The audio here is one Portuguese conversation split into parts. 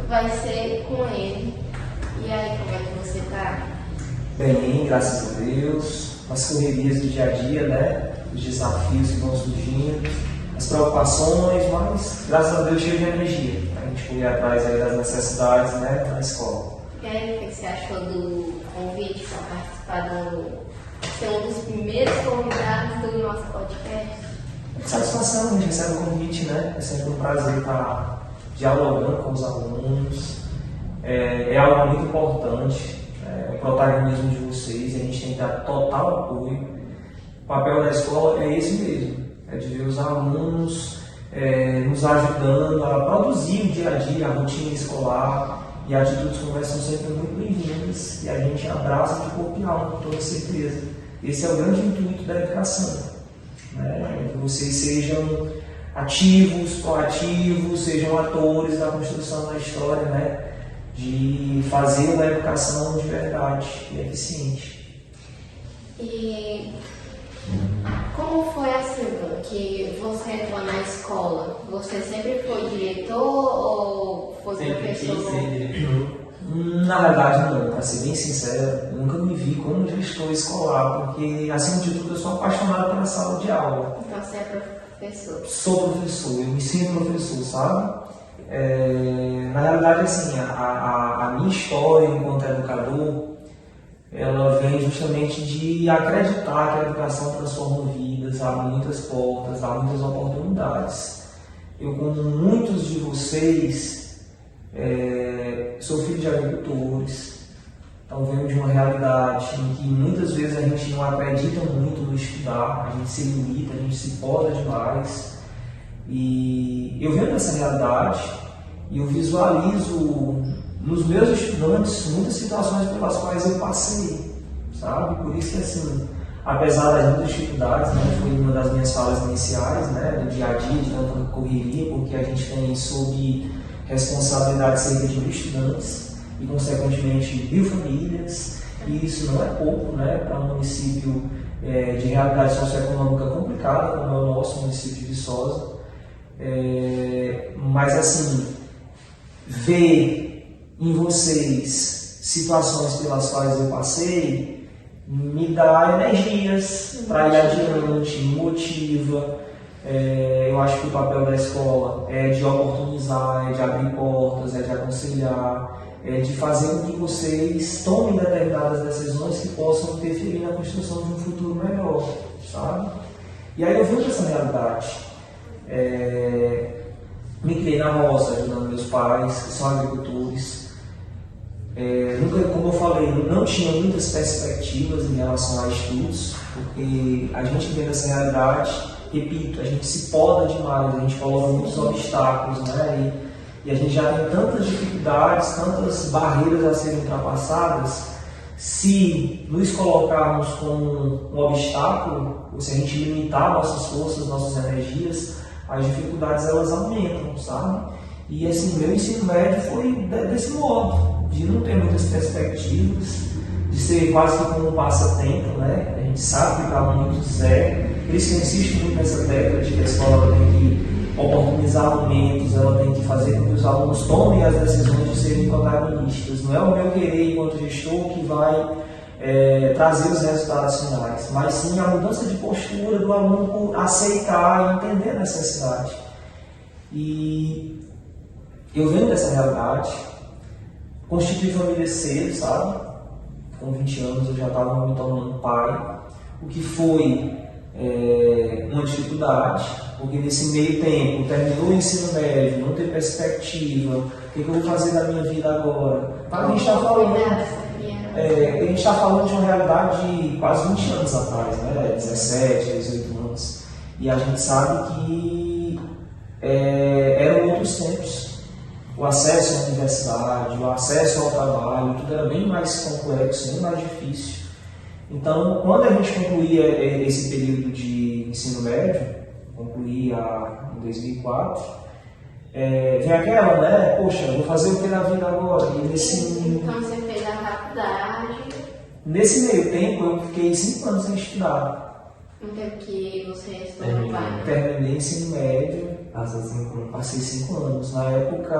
vai ser com ele. E aí, como é que você tá? Bem, graças a Deus, as correrias do dia a dia, né? Os desafios que vão surgindo, as preocupações, mas graças a Deus cheio de energia, a gente correr atrás aí das necessidades, né, na escola. E aí, o que você achou do convite para participar ser um dos primeiros convidados do nosso podcast? Satisfação, a gente recebe o convite, né? É sempre um prazer estar dialogando com os alunos. É algo muito importante, o protagonismo de vocês, e a gente tem que dar total apoio. O papel da escola é esse mesmo, é de ver os alunos nos ajudando a produzir o dia a dia, a rotina escolar, e atitudes como essa são sempre muito bem-vindas, e a gente abraça de corpo e alma, com toda certeza. Esse é o grande intuito da educação, né? Que vocês sejam ativos, proativos, sejam atores da construção da história, né? De fazer uma educação de verdade e eficiente. E como foi assim que você entrou na escola? Você sempre foi diretor ou foi professor? Sempre quis ser diretor. Na verdade não, para ser bem sincero, eu nunca me vi como gestor escolar, porque acima de tudo eu sou apaixonado pela sala de aula. Então você é professor? Sou professor, eu me sinto professor, sabe? Na realidade, assim, a minha história enquanto educador, ela vem justamente de acreditar que a educação transforma vidas, abre muitas portas, dá muitas oportunidades. Eu, como muitos de vocês, sou filho de agricultores, então venho de uma realidade em que muitas vezes a gente não acredita muito no estudar, a gente se limita, a gente se poda demais. E eu venho dessa realidade e eu visualizo nos meus estudantes muitas situações pelas quais eu passei, sabe? Por isso que, assim, apesar das muitas dificuldades, né, foi uma das minhas falas iniciais, né, do dia a dia, de tanta correria, porque a gente tem sob responsabilidade cerca de 1.000 estudantes e, consequentemente, 1.000 famílias, e isso não é pouco, né, para um município de realidade socioeconômica complicada, como é o nosso município de Viçosa. Mas, assim, ver em vocês situações pelas quais eu passei me dá energias para ir adiante, me motiva. Eu acho que o papel da escola é de oportunizar, é de abrir portas, é de aconselhar, é de fazer com que vocês tomem determinadas decisões que possam interferir na construção de um futuro melhor, sabe? E aí eu vejo essa realidade. Me criei na roça, ajudando meus pais, que são agricultores. Nunca, como eu falei, não tinha muitas perspectivas em relação a estudos, porque a gente vê essa realidade, repito, a gente se poda demais, a gente coloca muitos obstáculos, né? E a gente já tem tantas dificuldades, tantas barreiras a serem ultrapassadas. Se nos colocarmos como um obstáculo, ou se a gente limitar nossas forças, nossas energias, as dificuldades elas aumentam, sabe? E assim, meu ensino médio foi desse modo, de não ter muitas perspectivas, de ser quase que como um passatempo, né? A gente sabe que para muitos por isso que eu insisto muito nessa tecla de que a escola tem que oportunizar momentos, ela tem que fazer com que os alunos tomem as decisões de serem protagonistas. Não é o meu querer enquanto gestor que vai trazer os resultados finais, mas sim a mudança de postura do aluno por aceitar e entender a necessidade. E eu venho dessa realidade, constituí família cedo, sabe? Com 20 anos eu já estava me tornando pai, o que foi uma dificuldade, porque nesse meio tempo terminou o ensino médio, não ter perspectiva, o que eu vou fazer da minha vida agora? A gente está falando de uma realidade de quase 20 anos atrás, né? 17, 18 anos. E a gente sabe que eram outros tempos. O acesso à universidade, o acesso ao trabalho, tudo era bem mais complexo, bem mais difícil. Então, quando a gente concluía esse período de ensino médio, concluía em 2004, vem aquela, né? Poxa, eu vou fazer o que na vida agora? E Então você fez a faculdade. Nesse meio tempo eu fiquei 5 anos sem estudar. No tempo que você estudou no bairro. Terminei ensino médio, Passei 5 anos. Na época,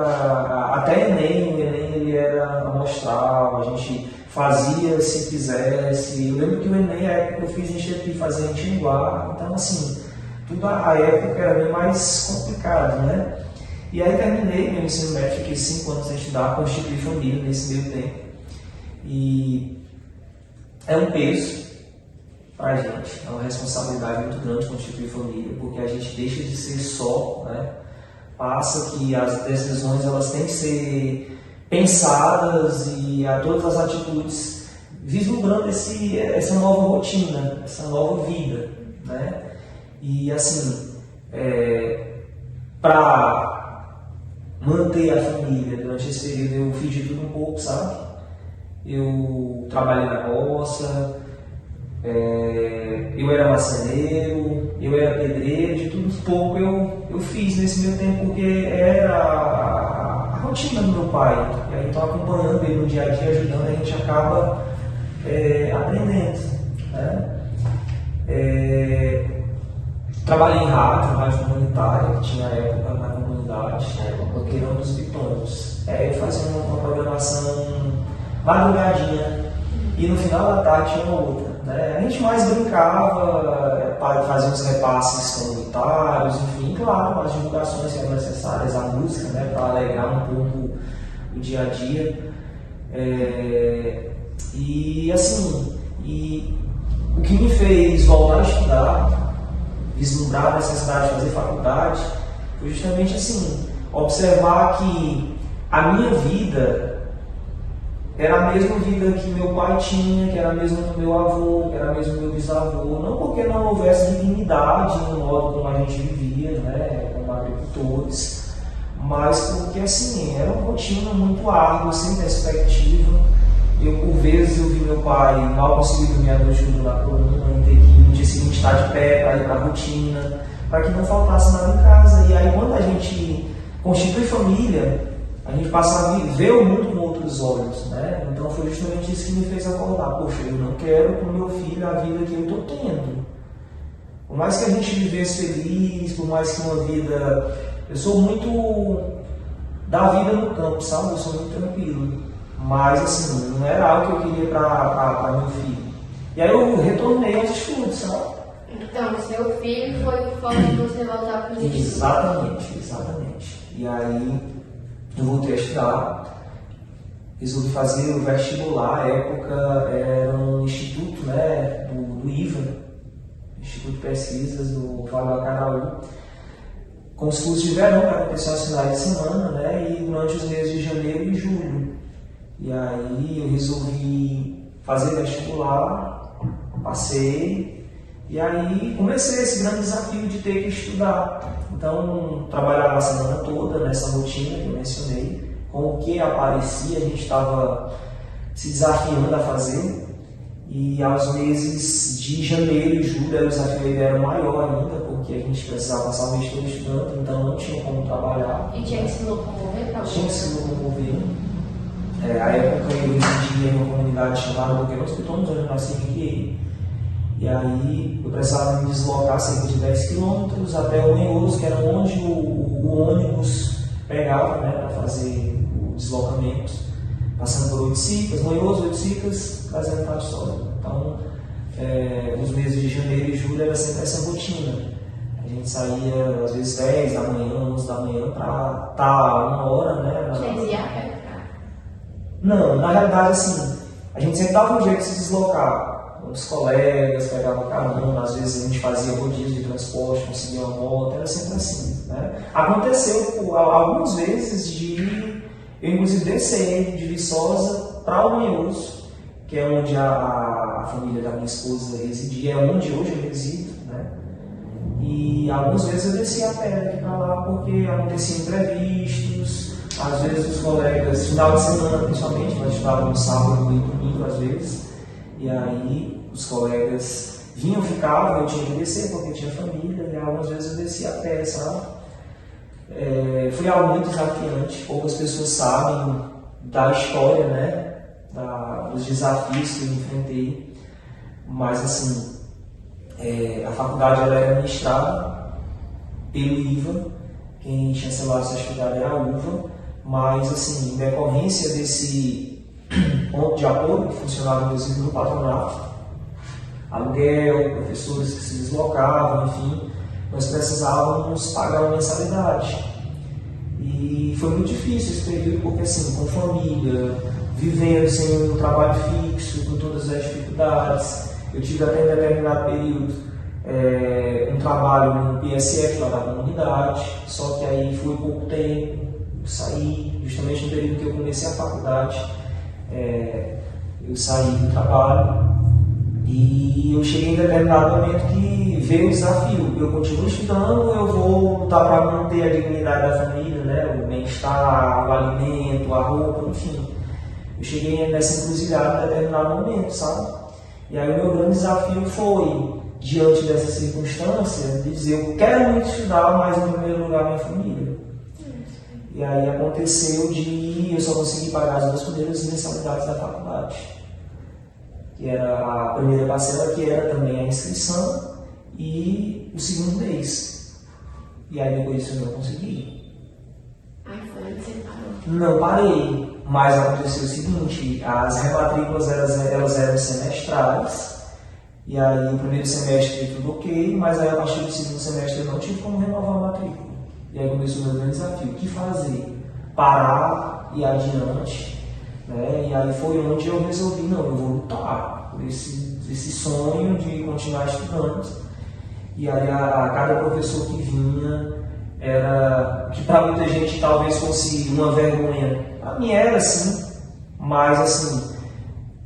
até Enem, o Enem ele era amostral, a gente fazia se quisesse. Eu lembro que o Enem, a época que eu fiz, a gente teve que fazer em Tinguá, então assim, tudo a época era bem mais complicado, né? E aí terminei meu ensino médio, fiquei 5 anos sem estudar, constituí família nesse meio tempo. E é um peso para a gente, é uma responsabilidade muito grande constituir família, porque a gente deixa de ser só, né? Passa que as decisões elas têm que ser pensadas e a todas as atitudes vislumbrando essa nova rotina, essa nova vida, né? E assim, para manter a família durante esse período eu fiz de tudo um pouco, sabe? Eu trabalhei na roça, eu era marceneiro, eu era pedreiro, de tudo um pouco eu fiz nesse meu tempo, porque era a rotina do meu pai. E aí, então, acompanhando ele no dia a dia, ajudando, a gente acaba aprendendo, né? Trabalhei em rádio comunitária, que tinha época na comunidade, Roqueirão dos Bitões. Eu fazia uma programação madrugadinha e no final da tarde tinha outra. Né? A gente mais brincava, fazia uns repasses comunitários, enfim, claro, as divulgações que eram necessárias, a música, né, para alegrar um pouco o dia a dia. E assim, o que me fez voltar a estudar, vislumbrar a necessidade de fazer faculdade, foi justamente assim, observar que a minha vida era a mesma vida que meu pai tinha, que era a mesma do meu avô, que era a mesma do meu bisavô, não porque não houvesse dignidade no modo como a gente vivia, né, como agricultores, mas porque assim, era uma rotina muito árdua, sem perspectiva. Por vezes eu vi meu pai mal conseguir dormir à noite com dor na coluna, ter que no dia seguinte estar de pé para ir para a rotina, para que não faltasse nada em casa. E aí quando a gente constitui família, a gente passa a ver o mundo com outros olhos, né? Então foi justamente isso que me fez acordar. Poxa, eu não quero para o meu filho a vida que eu estou tendo. Por mais que a gente vivesse feliz, por mais que uma vida... Eu sou muito da vida no campo, sabe? Eu sou muito tranquilo. Mas assim, não era algo que eu queria para meu filho. E aí eu retornei aos estudos, sabe? Então, seu filho foi o foco de você voltar para os estudos. Exatamente. E aí eu voltei a estudar, resolvi fazer o vestibular. À época era um instituto, né, do IVA, Instituto de Pesquisas do Vale do Acaraú, com os cursos de verão que aconteciam aos finais de semana, né, e durante os meses de janeiro e julho. E aí eu resolvi fazer vestibular, passei, e aí comecei esse grande desafio de ter que estudar. Então, trabalhava a semana toda nessa rotina que eu mencionei, com o que aparecia, a gente estava se desafiando a fazer. E aos meses de janeiro e julho, o desafio era maior ainda, porque a gente precisava passar o mês todo estudando, então não tinha como trabalhar. E tinha que se locomover para Tinha que se locomover. A época eu residia em uma comunidade chamada Roqueirão dos Bitões, onde eu nasci e criei. E aí eu precisava me deslocar cerca de 10 quilômetros até o Manhoso, que era onde o ônibus pegava, né, para fazer o deslocamento, passando por Oiticica, Manhoso, Oiticica, trazendo para a história. Então, nos meses de janeiro e julho era sempre essa rotina. A gente saía às vezes 10 da manhã, 11 da manhã para estar 1 hora, né? Vocês iam a pé? Não, na realidade assim, a gente sempre dava um jeito de se deslocar. Os colegas pegavam carona, às vezes a gente fazia rodízio de transporte, conseguia uma moto, era sempre assim, né? Aconteceu algumas vezes de eu inclusive descer de Viçosa para o Manhoso, que é onde a família da minha esposa residia, é onde hoje eu resido, né? E algumas vezes eu descia a pé daqui para lá porque aconteciam imprevistos, às vezes os colegas, final de semana principalmente, nós estávamos no sábado e domingo às vezes, e aí os colegas vinham, ficavam, eu tinha que descer porque tinha família, e algumas vezes eu descia a pé, sabe? Foi algo muito desafiante, poucas pessoas sabem da história, né? Dos desafios que eu enfrentei, mas assim, a faculdade ela era ministrada pelo IVA, quem chancelava essa atividade era a UVA, mas, assim, em decorrência desse ponto de apoio, que funcionava inclusive no patronato, aluguel, professores que se deslocavam, enfim, nós precisávamos pagar uma mensalidade. E foi muito difícil esse período, porque, assim, com família, vivendo sem um trabalho fixo, com todas as dificuldades, eu tive até em determinado período um trabalho no PSF lá da comunidade, só que aí foi pouco tempo, saí, justamente no período que eu comecei a faculdade, eu saí do trabalho e eu cheguei em determinado momento que veio o desafio, eu continuo estudando, eu vou lutar para manter a dignidade da família, né, o bem-estar, o alimento, a roupa, enfim. Eu cheguei nessa encruzilhada em determinado momento, sabe? E aí o meu grande desafio foi, diante dessa circunstância, de dizer, eu quero muito estudar, mas em primeiro lugar minha família. E aí aconteceu de eu só consegui pagar as 2 primeiras mensalidades da faculdade. Que era a primeira parcela, que era também a inscrição, e o segundo mês. E aí depois disso eu não consegui. Aí foi onde você parou? Não parei, mas aconteceu o seguinte, as rematrículas elas eram semestrais, e aí o primeiro semestre tudo ok, mas aí a partir do segundo semestre eu não tive como renovar a matrícula. E aí começou o meu grande desafio, o que fazer? Parar e ir adiante, né? E aí foi onde eu resolvi, não, eu vou lutar por esse sonho de continuar estudando. E aí a cada professor que vinha, era que para muita gente talvez fosse uma vergonha. Para mim era assim, mas assim,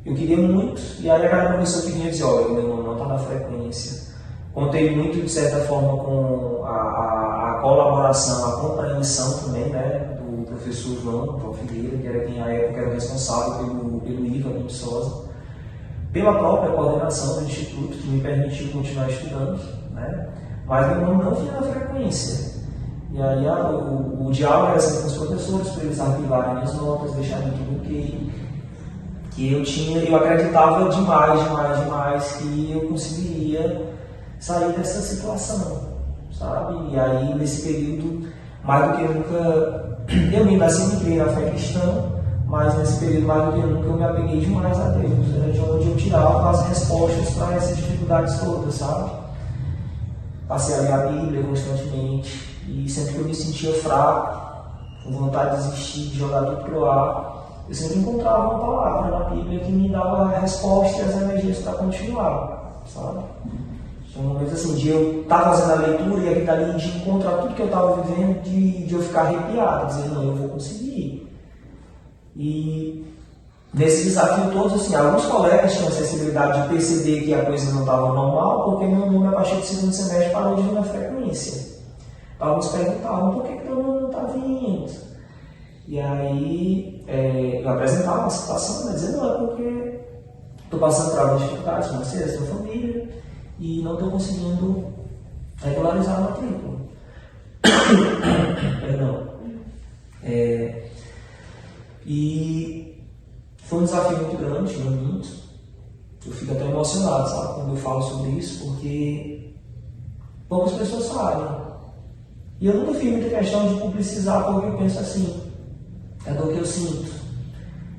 eu queria muito, e aí a cada professor que vinha dizia, olha, meu nome não está na frequência. Contei muito, de certa forma, com a colaboração, a compreensão também, né, do professor João Figueira, que era quem à época era responsável pelo IVA aqui em Viçosa, pela própria coordenação do Instituto, que me permitiu continuar estudando, né, mas meu nome não vinha na frequência. E aí o diálogo era sempre com os professores, para eles arquivarem minhas notas, deixarem tudo ok. Que eu acreditava demais que eu conseguiria sair dessa situação, sabe? E aí nesse período, mais do que nunca, eu ainda assim me criei na fé cristã, mas nesse período mais do que nunca eu me apeguei demais a Deus, era de onde eu tirava as respostas para essas dificuldades todas, sabe? Passei a ler a Bíblia constantemente. E sempre que eu me sentia fraco, com vontade de desistir, de jogar tudo pro ar, eu sempre encontrava uma palavra na Bíblia que me dava a resposta e as energias para continuar, sabe? Tinha momentos assim, de eu estar fazendo a leitura e aquilo dali de encontrar tudo que eu estava vivendo, de eu ficar arrepiado, dizer, não, eu vou conseguir. E nesse desafio todo, assim, alguns colegas tinham a sensibilidade de perceber que a coisa não estava normal, porque meu nome, a partir do segundo semestre, parou de vir na frequência. Alguns perguntavam, por que teu nome não está vindo? E aí eu apresentava a situação, né, dizendo, não, é porque estou passando por algumas dificuldades financeiras na família e não estou conseguindo regularizar a matrícula. Perdão. E foi um desafio muito grande, muito. Eu fico até emocionado, sabe, quando eu falo sobre isso, porque poucas pessoas sabem. E eu nunca fiz muita questão de publicizar, porque eu penso assim, é dor que eu sinto,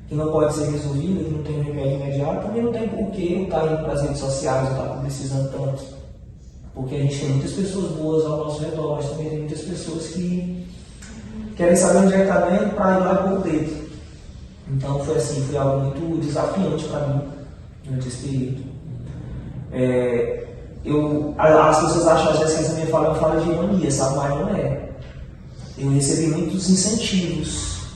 que não pode ser resolvida, que não tem um remédio imediato, também não tem porquê eu estar indo para as redes sociais, eu estar publicizando tanto. Porque a gente tem muitas pessoas boas ao nosso redor, mas também tem muitas pessoas que querem saber onde é que está dentro para ir lá por dentro. Então foi assim, foi algo muito desafiante para mim durante esse período. As pessoas acham às vezes que essa minha fala é uma fala de ironia, sabe? Mas não é. Eu recebi muitos incentivos.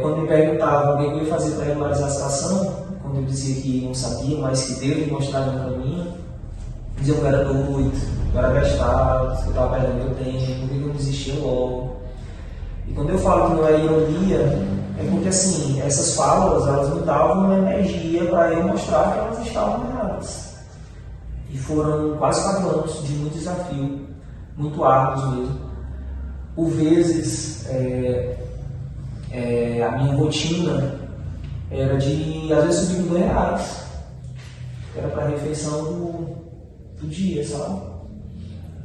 Quando me perguntavam o que eu ia fazer para regularizar a situação, quando eu dizia que não sabia, mas que Deus me mostrava um caminho, diziam que eu era doido, que eu era gastado, que eu estava perdendo meu tempo, que eu não desistia logo. E quando eu falo que não é ironia, é porque assim, essas falas, elas me davam uma energia para eu mostrar que elas estavam erradas. E foram quase 4 anos de muito desafio, muito árduos mesmo. Por vezes, a minha rotina era de, às vezes, subir R$2. Era para a refeição do dia, sabe?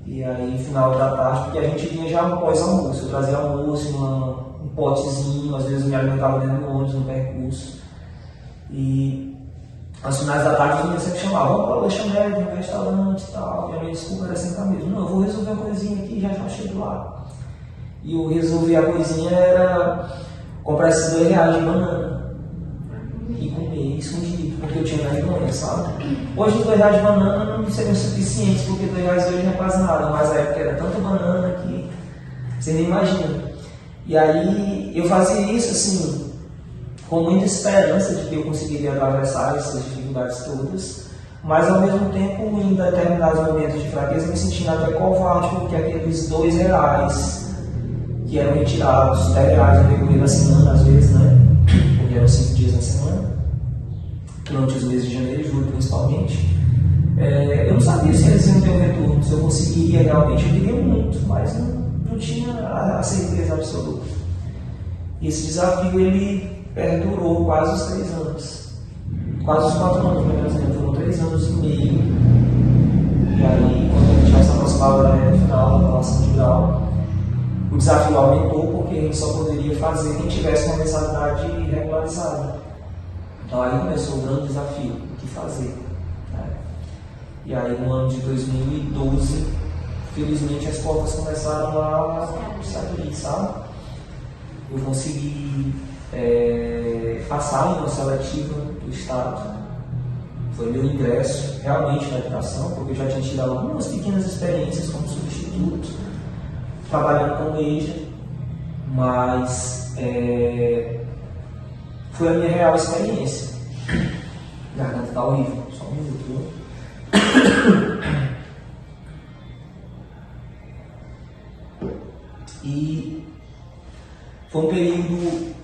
E aí, final da tarde, porque a gente vinha já após almoço. Eu trazia almoço, um potezinho, às vezes eu me alimentava dentro do ônibus, no percurso. E aos finais da tarde, a gente sempre chamava, vamos para o lanchonete, no restaurante e tal. E a minha desculpa era sempre a mesma. Não, eu vou resolver uma coisinha aqui e já chego lá. E eu resolvi a coisinha era comprar esses R$2 de banana e comer escondido, porque eu tinha vergonha, sabe? Hoje os R$2 de banana não seriam suficientes, porque R$2 hoje não é quase nada, mas na época era tanta banana que você nem imagina. E aí eu fazia isso assim, com muita esperança de que eu conseguiria atravessar essas dificuldades todas, mas ao mesmo tempo, em determinados momentos de fraqueza, me sentindo até covarde, porque aqueles R$2 que eram retirados, R$10 no decorrer da semana, às vezes, né? Porque eram 5 dias na semana, durante os meses de janeiro e julho principalmente. Eu não sabia se eles iam ter um retorno, se eu conseguiria realmente. Eu queria muito, mas não tinha a certeza absoluta. E esse desafio ele perdurou quase os 3 anos, quase os 4 anos, por exemplo, foram 3 anos e meio. E aí, quando a gente já se aproximava da reta final da relação de grau, o desafio aumentou porque a gente só poderia fazer quem tivesse uma mensalidade regularizada. Então aí começou o grande desafio, o que fazer. Né? E aí no ano de 2012, felizmente as portas começaram a se abrir, sabe? Eu consegui passar em uma seletiva do Estado. Foi meu ingresso realmente na educação, porque eu já tinha tido algumas pequenas experiências como substituto, trabalhando com EJA, mas foi a minha real experiência. A garganta está horrível, só um minuto, viu? E foi um período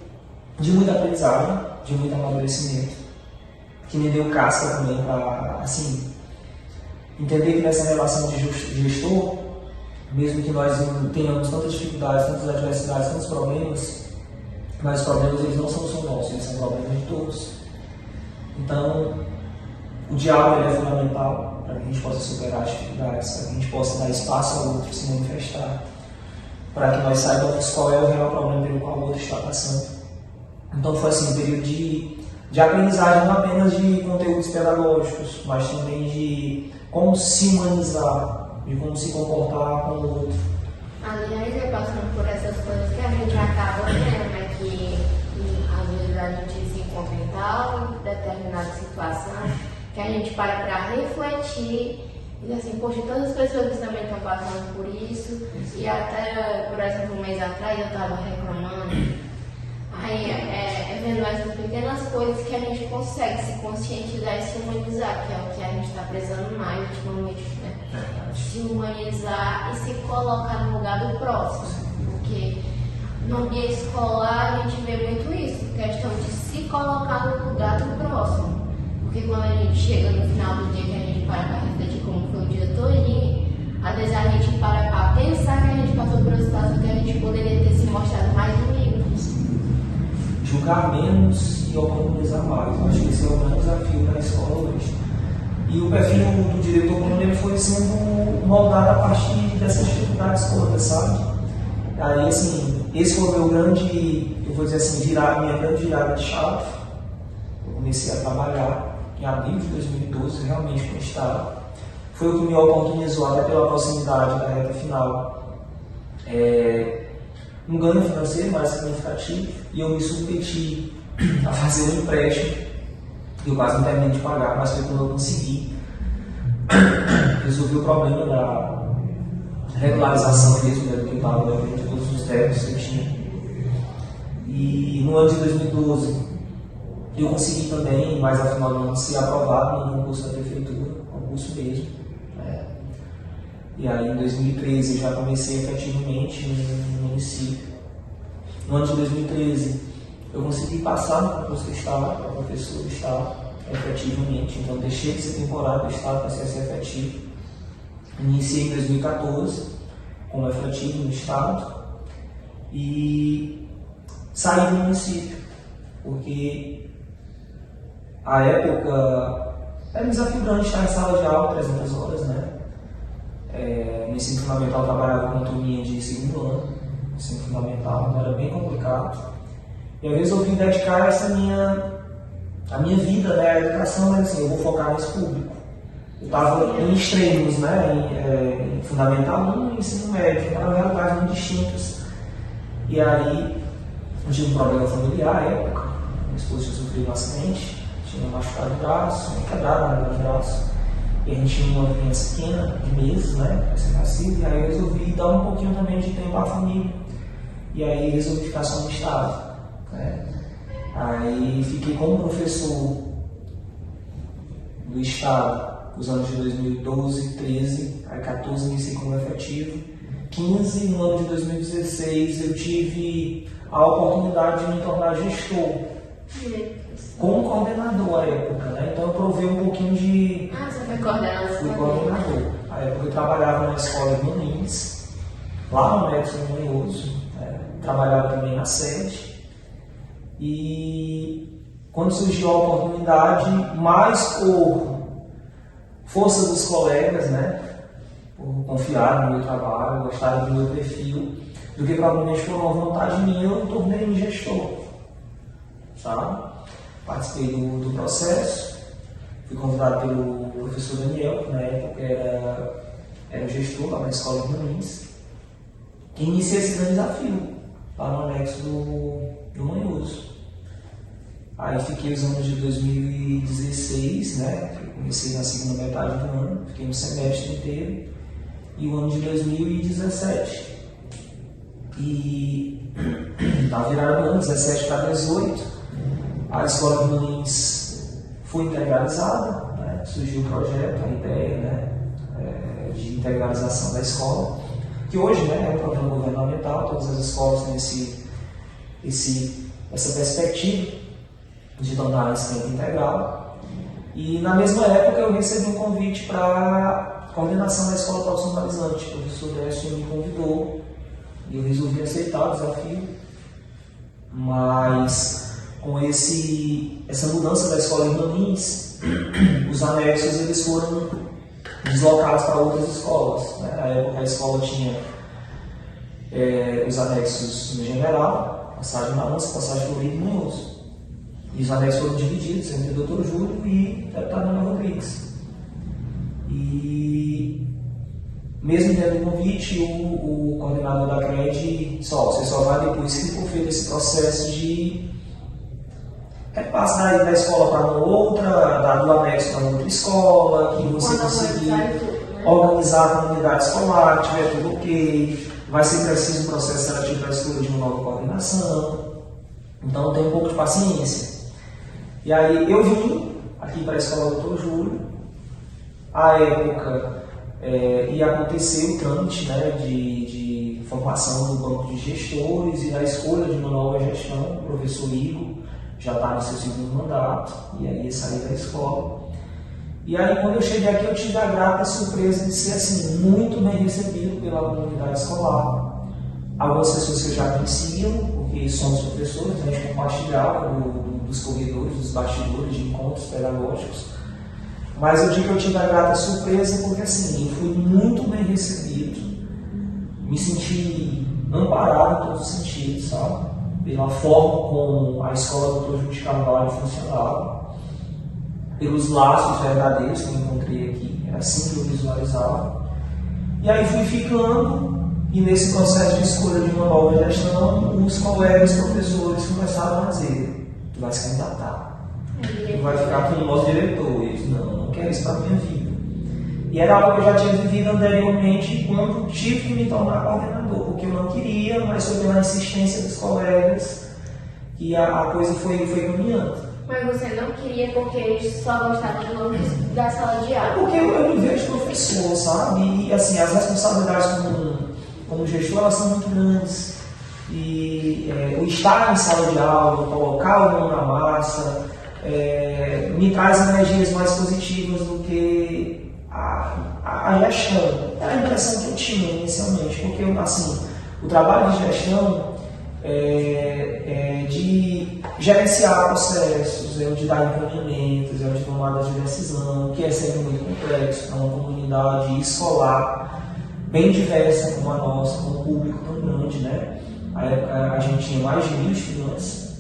de muita aprendizagem, de muito amadurecimento, que me deu casca também para, assim, entender que nessa relação de gestor, mesmo que nós tenhamos tantas dificuldades, tantas adversidades, tantos problemas, mas os problemas eles não são só nossos, eles são problemas de todos. Então, o diálogo ele é fundamental para que a gente possa superar as dificuldades, para que a gente possa dar espaço ao outro se manifestar, para que nós saibamos qual é o real problema pelo qual o outro está passando. Então foi assim, um período de aprendizagem não apenas de conteúdos pedagógicos, mas também de como se humanizar, de como se comportar com o outro. Aliás, é passando por essas coisas que a gente acaba vendo, né? Que às vezes a gente se encontra em tal determinada situação, que a gente para refletir e diz assim, poxa, todas as pessoas também estão passando por isso. E até, por exemplo, um mês atrás eu estava reclamando. Aí é vendo essas pequenas coisas que a gente consegue se conscientizar e se humanizar, que é o que a gente está precisando mais ultimamente, né? Se humanizar e se colocar no lugar do próximo. Porque no ambiente escolar a gente vê muito isso, questão de se colocar no lugar do próximo. Porque quando a gente chega no final do dia que a gente para refletir como foi o dia todinho, às vezes a gente para pensar que a gente passou por uma situação que a gente poderia ter se mostrado mais humilde. Julgar menos e oportunizar mais. Eu acho que esse é o grande desafio da escola hoje. E o perfil do diretor, quando ele foi sendo moldado a partir dessas dificuldades todas, sabe? Aí, assim, esse foi o meu grande, eu vou dizer assim, minha grande virada de chave. Eu comecei a trabalhar em abril de 2012, realmente com o Estado. Foi o que me oportunizou, até pela proximidade da reta final, um ganho financeiro mais significativo, e eu me submeti a fazer um empréstimo. Eu quase não terminei de pagar, mas foi quando eu consegui resolver o problema da regularização mesmo, né, do que eu estava devendo, de todos os débitos que eu tinha. E no ano de 2012 eu consegui também, mais ao final do ano, ser aprovado no concurso da prefeitura, concurso mesmo. E aí em 2013 eu já comecei efetivamente no município. No ano de 2013 eu consegui passar no concurso do Estado, para professor do Estado, efetivamente. Então deixei de ser temporário do Estado para ser efetivo. Iniciei em 2014 como efetivo no Estado e saí do município, porque a época era um desafio grande estar em sala de aula 300 horas, né? No ensino fundamental eu trabalhava com turminha de segundo ano, ensino fundamental, então era bem complicado. E eu resolvi dedicar a minha vida, né, à educação, mas assim, eu vou focar nesse público. Eu estava em extremos, né, em fundamental 1 e ensino médio, eram realidades muito distintas. E aí, eu tive um problema familiar à época, minha esposa tinha sofrido um acidente, tinha machucado o braço, quebrado o braço. E a gente tinha uma criança pequena, de meses, né, recém-nascida, e aí eu resolvi dar um pouquinho também de tempo à família. E aí resolvi ficar só no estado, né. Aí fiquei como professor do estado os anos de 2012, 13, aí 14 iniciei como efetivo, 15 no ano de 2016 eu tive a oportunidade de me tornar gestor, como coordenador à época, né? Então eu provei um pouquinho de... você foi coordenador? Fui coordenador. À época eu trabalhava na escola Irmãs, lá no Nexo Manhoso, trabalhava também na sede. E quando surgiu a oportunidade, mais por força dos colegas, né, por confiar no meu trabalho, gostarem do meu perfil, do que provavelmente por uma vontade minha, eu tornei-me gestor, sabe? Participei do processo, fui convidado pelo professor Daniel, que na época era o gestor lá na escola de Nunes, e iniciei esse grande desafio lá no anexo do Manhoso. Aí fiquei os anos de 2016, né? Comecei na segunda metade do ano, fiquei no semestre inteiro, e o ano de 2017. E na virada do ano, 17 para 18, a escola de Nunes foi integralizada, né? Surgiu o projeto, a ideia, né? De integralização da escola, que hoje, né, é um programa governamental, todas as escolas têm essa perspectiva de tornar a tempo integral. E na mesma época eu recebi um convite para a coordenação da escola profissionalizante. O professor Décio me convidou e eu resolvi aceitar o desafio, mas com essa mudança da escola em Nunes, os anexos eles foram deslocados para outras escolas, né? Na época a escola tinha os anexos no General, Passagem Malança, Passagem Florido e Manhoso. E os anexos foram divididos entre o Dr. Júlio e o deputado Ana Rodrigues. E mesmo tendo o convite, o coordenador da CRED disse: você só vai depois que for feito esse processo de repasse da escola para uma outra, do anexo para outra escola, que você conseguir organizar a comunidade escolar, tiver tudo ok, vai ser preciso um processo seletivo para a escolha de uma nova coordenação. Então tem um pouco de paciência. E aí eu vim aqui para a escola Dr. Júlio. À época ia acontecer o trâmite, né, de formação do banco de gestores e da escolha de uma nova gestão. O professor Igor já está no seu segundo mandato e aí ia sair da escola. E aí quando eu cheguei aqui eu tive a grata surpresa de ser assim, muito bem recebido pela comunidade escolar. Algumas pessoas que eu já conheciam, porque somos professores, a gente compartilhava dos corredores, dos bastidores de encontros pedagógicos. Mas eu digo que eu tive a grata surpresa porque assim, eu fui muito bem recebido, me senti amparado em todos os sentidos, sabe? Pela forma como a escola do Dr. Júlio de Carvalho funcionava, pelos laços verdadeiros que eu encontrei aqui, era assim que eu visualizava. E aí fui ficando. E nesse processo de escolha de uma nova gestão, os colegas professores começaram a dizer: tu vai se candidatar, tu vai ficar com o nosso diretor. Eu disse: não quero isso para a minha vida. E era algo que eu já tinha vivido anteriormente quando tive que me tornar coordenador, porque eu não queria, mas foi pela insistência dos colegas que a coisa foi caminhando. Mas você não queria porque eles só gostavam do nome da sala de aula? Porque eu me vejo professor, sabe? E assim, as responsabilidades como gestor, elas são muito grandes. E o estar em sala de aula, colocar o mão na massa, me traz energias mais positivas do que a gestão. Era a impressão que eu tinha inicialmente, porque assim, o trabalho de gestão é de gerenciar processos, é o de dar encaminhamentos, é o de tomadas de decisão, que é sempre muito complexo para uma comunidade escolar. bem diversa como a nossa, com um público tão grande, né? A época a gente tinha mais de 1000 estudantes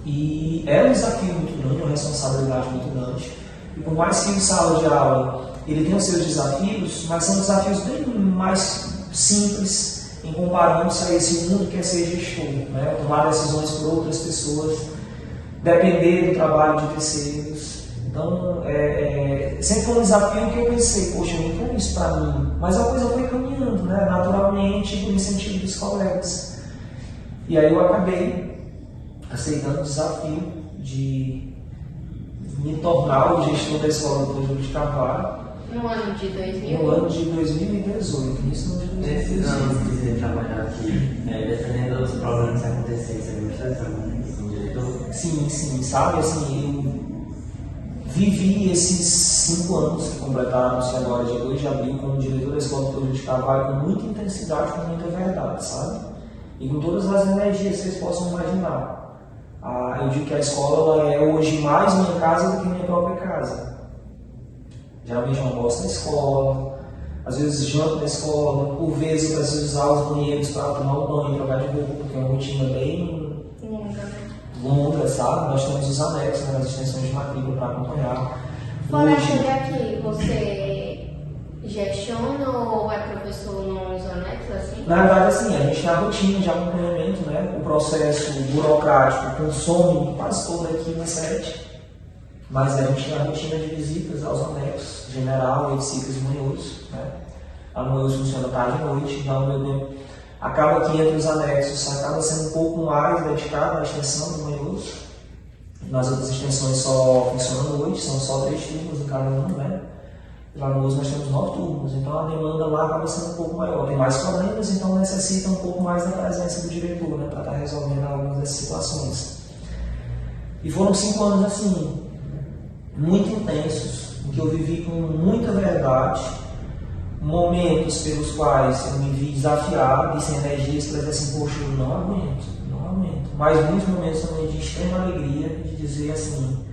e era um desafio muito grande, uma responsabilidade muito grande. E por mais que o sala de aula ele tenha os seus desafios, mas são desafios bem mais simples em comparando-se a esse mundo que é ser gestor, né? Tomar decisões por outras pessoas, depender do trabalho de terceiros. Então, sempre foi um desafio que eu pensei, poxa, eu não quero isso para mim. Mas a coisa foi caminhando, né? Naturalmente, por incentivo dos colegas. E aí eu acabei aceitando o desafio de me tornar o gestor da Escola Dr. Júlio de Carvalho. No ano de 2000? No ano de 2018, isso no ano de 2018. Nesses anos que você trabalhar aqui, defendendo os problemas que acontecem em administração, né? Como diretor? Sim, sabe, assim, eu vivi esses 5 anos que completaram-se agora, dia 2 de abril, como diretor da Escola Dr. Júlio de Carvalho, com muita intensidade, com muita verdade, sabe? E com todas as energias que vocês possam imaginar. Eu digo que a escola ela é hoje mais minha casa do que minha própria casa. Geralmente eu almoço na escola, às vezes janto na escola, por vezes eu preciso usar os banheiros para tomar um banho, trocar de roupa, porque é uma rotina bem longa, sabe? Nós temos os anexos, né, as extensões de matrícula para acompanhar. Fora aqui, você gestiona ou é professor nos anexos assim? Na verdade, assim, a gente tem a rotina de acompanhamento, né? O processo burocrático consome quase toda aqui na sede, mas a gente tem a rotina de visitas aos anexos, general, ediciclos e manhosos, né? A manhosos funciona tarde e noite, então meu tempo acaba que entre os anexos acaba sendo um pouco mais dedicado à extensão do manhoso. Nas outras extensões só funciona à noite, são só 3 turmas em cada um, né? Lá no uso nós temos 9 turmas, então a demanda lá acaba sendo um pouco maior. Tem mais problemas, então necessita um pouco mais da presença do diretor, né, para estar resolvendo algumas dessas situações. E foram 5 anos assim, muito intensos, em que eu vivi com muita verdade, momentos pelos quais eu me vi desafiado e sem energias para dizer assim, poxa, eu não aguento. Mas muitos momentos também de extrema alegria, de dizer assim,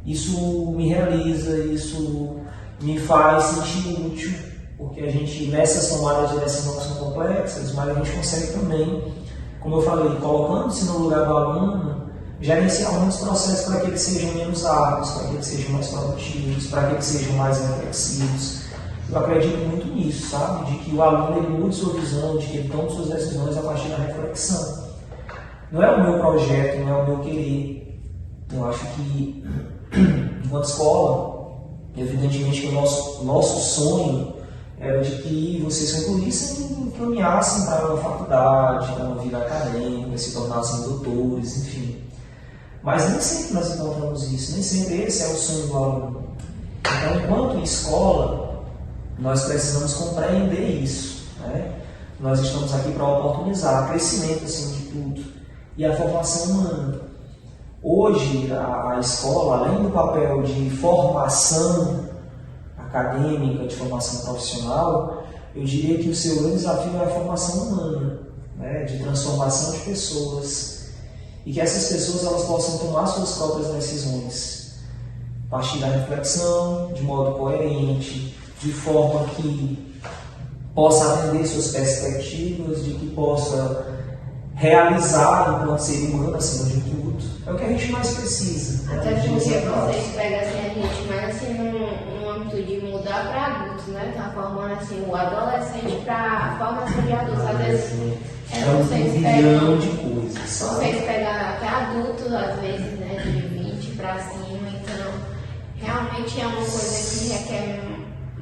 isso me realiza, isso me faz sentir útil, porque a gente, nessas tomadas de decisão que são complexas, mas a gente consegue também, como eu falei, colocando-se no lugar do aluno, gerenciar muitos processos para que eles sejam menos árduos, para que eles sejam mais produtivos, para que eles sejam mais reflexivos. Eu acredito muito nisso, sabe? De que o aluno ele mude sua visão, de que ele tome suas decisões a partir da reflexão. Não é o meu projeto, não é o meu querer. Eu acho que, enquanto escola, evidentemente que o nosso sonho era de que vocês concluíssem e caminhassem para uma faculdade, para uma vida acadêmica, se tornassem doutores, enfim. Mas nem sempre nós encontramos isso, nem sempre esse é o sonho do aluno. Então, enquanto escola, nós precisamos compreender isso, né? Nós estamos aqui para oportunizar crescimento acima de tudo e a formação humana. Hoje, a escola, além do papel de formação acadêmica, de formação profissional, eu diria que o seu grande desafio é a formação humana, né? De transformação de pessoas, e que essas pessoas elas possam tomar suas próprias decisões, a partir da reflexão, de modo coerente, de forma que possa atender suas perspectivas, de que possa realizar enquanto ser humano acima de tudo. É o que a gente mais precisa. Até porque vocês pegam assim, a gente mais assim no âmbito de mudar para adultos, né? Tá formando assim o adolescente para a formação de adultos. Às vezes um bilhão de coisas, sabe? Vocês pegam até adultos, às vezes, né? De 20 para cima, então realmente é uma coisa que requer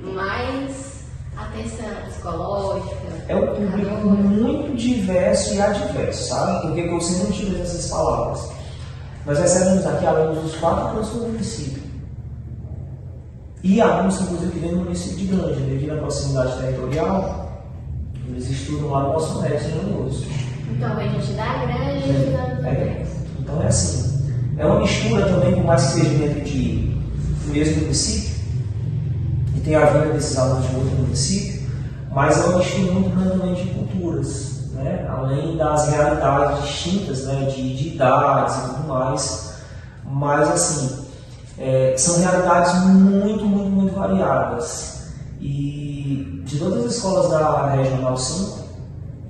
mais atenção psicológica. É um público muito diverso e adverso, sabe? Porque eu sempre utilizo essas palavras. Nós recebemos aqui alunos dos 4 cantos do município. E alunos, inclusive, que vêm do município de Granja, devido à proximidade territorial, eles estudam lá no nosso anexo em Manhoso. Então, vem gente da Granja e da anexo. Então é assim. É uma mistura também, por mais que seja dentro de mesmo município, e tem a vinda desses alunos de outro município, mas é uma mistura muito grande também de culturas, né? Além das realidades distintas, né? de idades e tudo mais, mas assim, são realidades muito variadas e de de todas as escolas da Regional 5,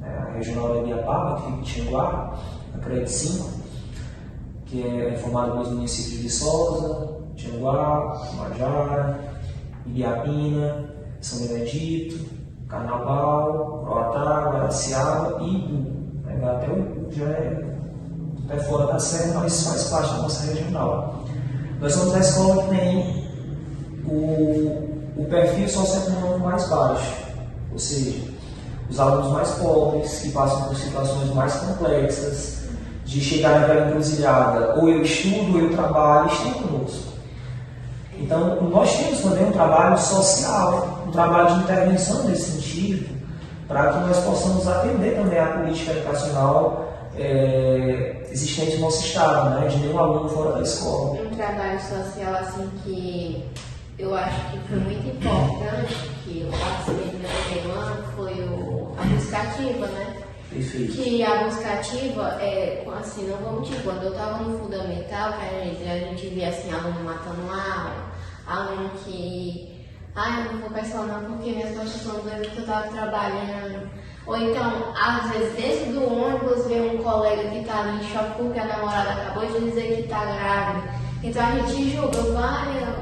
a Regional da Ibiapaba, que fica em Tianguá, a Crédito 5, que é formada pelos municípios de Viçosa, Tianguá, Majara, Ibiapina, São Benedito, Carnaval, Croatá, Guaraciaba e Ipu. Até o Ipu já é fora da Serra, mas faz parte da nossa regional. Nós somos a escola que tem o perfil socioeconômico mais baixo, ou seja, os alunos mais pobres, que passam por situações mais complexas, de chegar naquela encruzilhada, ou eu estudo, ou eu trabalho, estão conosco. Então, nós temos também um trabalho social, um trabalho de intervenção nesse sentido, para que nós possamos atender também a política educacional existente no nosso estado, né? De nenhum aluno fora da escola. Um trabalho social assim que eu acho que foi muito importante, que eu participei no meu primeiro ano, foi a buscativa, né? Perfeito. Que a buscativa assim, não vou mentir, quando eu estava no fundamental, a gente via assim, aluno matando aluno que eu não vou para a escola não porque minhas costas são doendo que eu estava trabalhando. Ou então, às vezes, dentro do ônibus, vê um colega que está ali em choque porque a namorada acabou de dizer que está grávida. Então a gente julga,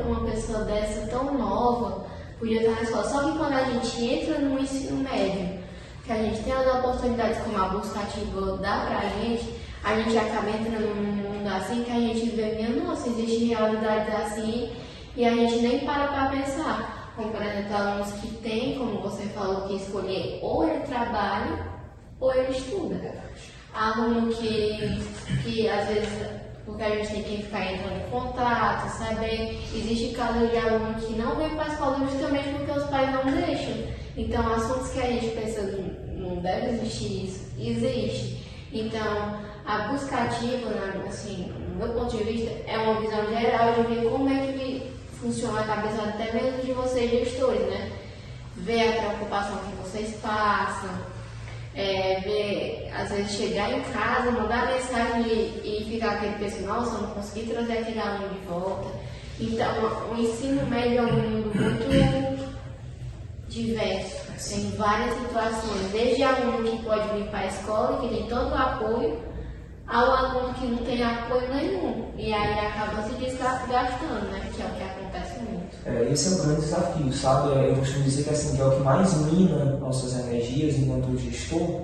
uma pessoa dessa tão nova podia estar na escola. Só que quando a gente entra no ensino médio, que a gente tem as oportunidades como a buscativa dá pra gente, a gente acaba entrando num mundo assim que a gente vê, nossa, existe realidades assim e a gente nem para pensar. Como, por exemplo, alunos que têm, como você falou, que escolher ou ele trabalha ou ele estuda. Aluno que às vezes, porque a gente tem que ficar entrando em contato, saber, existe casos de aluno que não vem para a escola justamente porque os pais não deixam. Então, assuntos que a gente pensa, não deve existir isso, existe. Então, a buscativa, assim, no meu ponto de vista, é uma visão geral de ver como é que funciona a cabeça até mesmo de vocês gestores, né? Ver a preocupação que vocês passam, ver, às vezes, chegar em casa, mandar mensagem e ficar aquele pessoal, nossa, eu não consegui trazer aquele aluno de volta. Então, o ensino médio é um mundo muito diverso, tem várias situações, desde aluno que pode vir para a escola, que tem todo o apoio, ao aluno que não tem apoio nenhum, e aí acaba se desgastando, né? Que é o que acontece muito. Esse é um grande desafio, sabe? Eu costumo dizer que, assim, que é o que mais mina nossas energias enquanto gestor,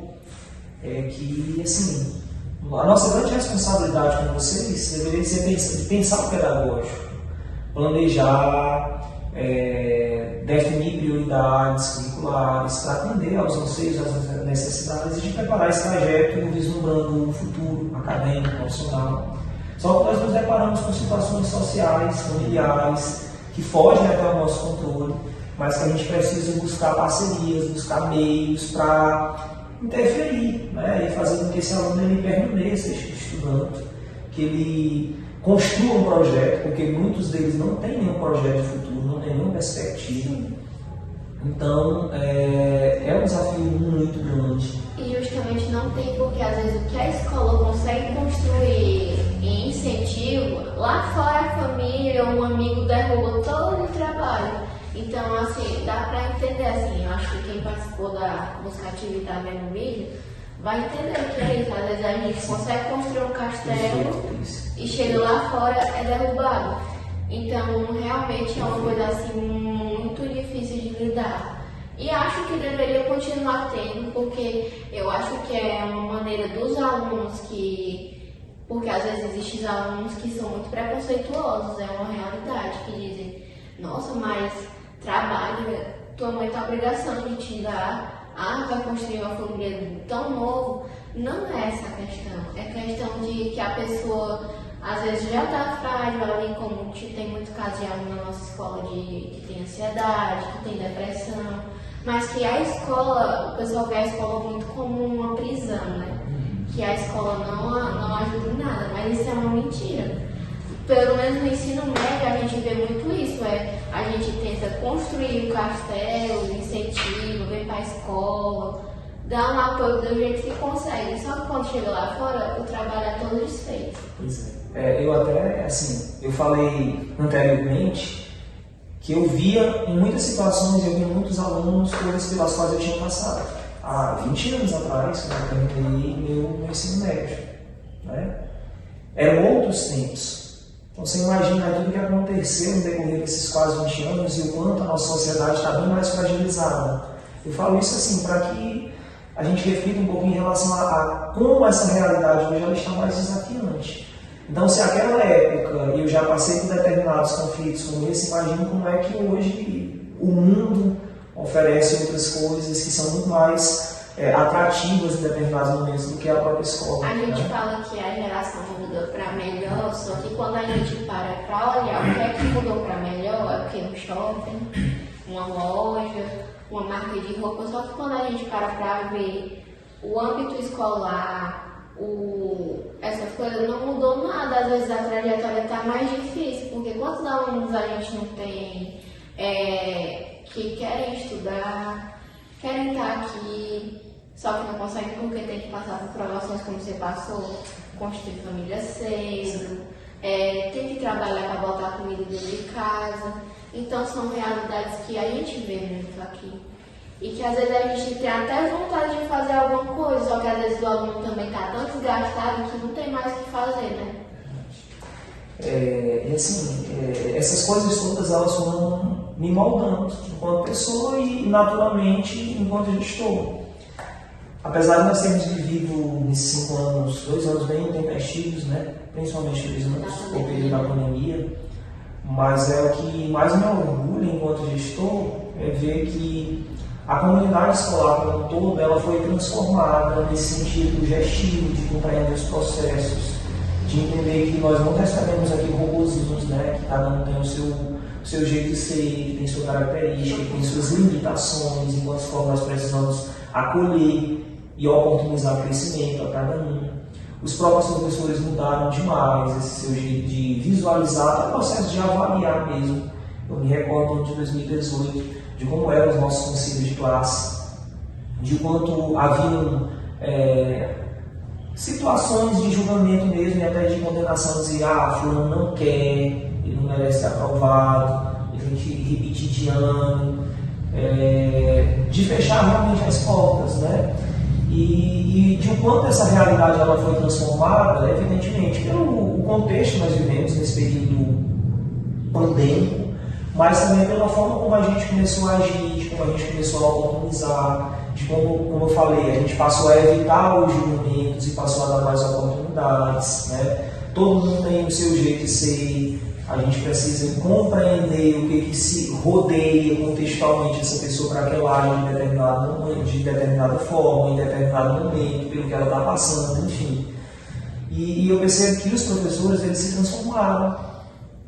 é que, assim, a nossa grande responsabilidade com vocês deveria ser de pensar o pedagógico, planejar, definir prioridades curriculares para atender aos anseios, às necessidades e de preparar esse trajeto vislumbrando um futuro acadêmico, profissional. Só que nós nos deparamos com situações sociais, familiares, que fogem até o nosso controle, mas que a gente precisa buscar parcerias, buscar meios para interferir, né? E fazer com que esse aluno ele permaneça estudando, que ele construa um projeto, porque muitos deles não têm nenhum projeto futuro, não têm nenhuma perspectiva. Então, é um desafio muito grande. E justamente não tem, porque às vezes o que a escola consegue construir em incentivo, lá fora a família ou um amigo derruba todo o trabalho. Então, assim, dá para entender, assim, eu acho que quem participou da buscativa e está vendo o vídeo, vai entender o que é isso. Às vezes a gente consegue construir um castelo e chega lá fora é derrubado. Então, realmente é uma coisa assim muito difícil de lidar. E acho que deveria continuar tendo, porque eu acho que é uma maneira dos alunos porque às vezes existem alunos que são muito preconceituosos, é uma realidade, que dizem, nossa, mas trabalha, tua mãe tem a obrigação de te dar, vai construir uma família tão novo. Não é essa a questão, é questão de que a pessoa às vezes já está frágil ali, como tem muito caso de aluno na nossa escola que tem ansiedade, que tem depressão, mas que a escola, o pessoal vê a escola muito como uma prisão, né? Que a escola não ajuda em nada, mas isso é uma mentira. Pelo menos no ensino médio a gente vê muito isso, a gente tenta construir o castelo, incentivo, vem para a escola, dá um apoio do jeito que consegue, só que quando chega lá fora o trabalho é todo desfeito. Pois é. Eu até, assim, eu falei anteriormente que que eu via em muitas situações, eu via muitos alunos, coisas pelas quais eu tinha passado. Há 20 anos atrás, quando eu terminei meu ensino médio. Né? Eram outros tempos. Então você imagina tudo que aconteceu no decorrer desses quase 20 anos e o quanto a nossa sociedade está bem mais fragilizada. Eu falo isso assim, para que a gente reflita um pouco em relação a como essa realidade hoje ela está mais desafiante. Então, se naquela época eu já passei por determinados conflitos como esse, imagino como é que hoje o mundo oferece outras coisas que são muito mais atrativas em determinados momentos do que a própria escola. A gente fala que a geração mudou para melhor, só que quando a gente para olhar o que é que mudou para melhor, é o que? Um shopping, uma loja, uma marca de roupa, só que quando a gente para ver o âmbito escolar, essas coisas, não mudou nada. Às vezes a trajetória está mais difícil, porque quantos alunos a gente não tem que querem estudar, querem estar aqui, só que não conseguem porque tem que passar por provações como você passou, construir família cedo, tem que trabalhar para botar comida dentro de casa. Então são realidades que a gente vê muito aqui. E que às vezes a gente tem até vontade de fazer alguma coisa, só que às vezes o aluno também está tão desgastado que não tem mais o que fazer, né? Essas coisas todas elas foram me moldando enquanto pessoa e naturalmente enquanto gestor. Apesar de nós termos vivido nesses 5 anos, 2 anos bem intempestivos, né? Principalmente no período da pandemia, mas o que mais me orgulha enquanto gestor é ver que a comunidade escolar como um todo, ela foi transformada nesse sentido gestivo, de compreender os processos, de entender que nós não recebemos aqui robozinhos, né? Que cada um tem o seu jeito de ser, tem sua característica, tem suas limitações, enquanto escola nós precisamos acolher e oportunizar o crescimento a cada um. Os próprios professores mudaram demais esse seu jeito de visualizar, até o processo de avaliar mesmo. Eu me recordo no ano de 2018, de como eram os nossos conselhos de classe, de quanto haviam situações de julgamento mesmo e até de condenação, dizer, fulano não quer, ele não merece ser aprovado, ele tem que repetir de ano, de fechar realmente as portas, né? E de quanto essa realidade ela foi transformada, evidentemente, pelo contexto que nós vivemos nesse período pandêmico, mas também pela forma como a gente começou a agir, de como a gente começou a oportunizar, de como eu falei, a gente passou a evitar os julgamentos e passou a dar mais oportunidades, né? Todo mundo tem o seu jeito de ser, a gente precisa compreender o que se rodeia contextualmente essa pessoa para que ela age de determinada forma, em determinado momento, pelo que ela está passando, enfim. E eu percebo que os professores, eles se transformaram.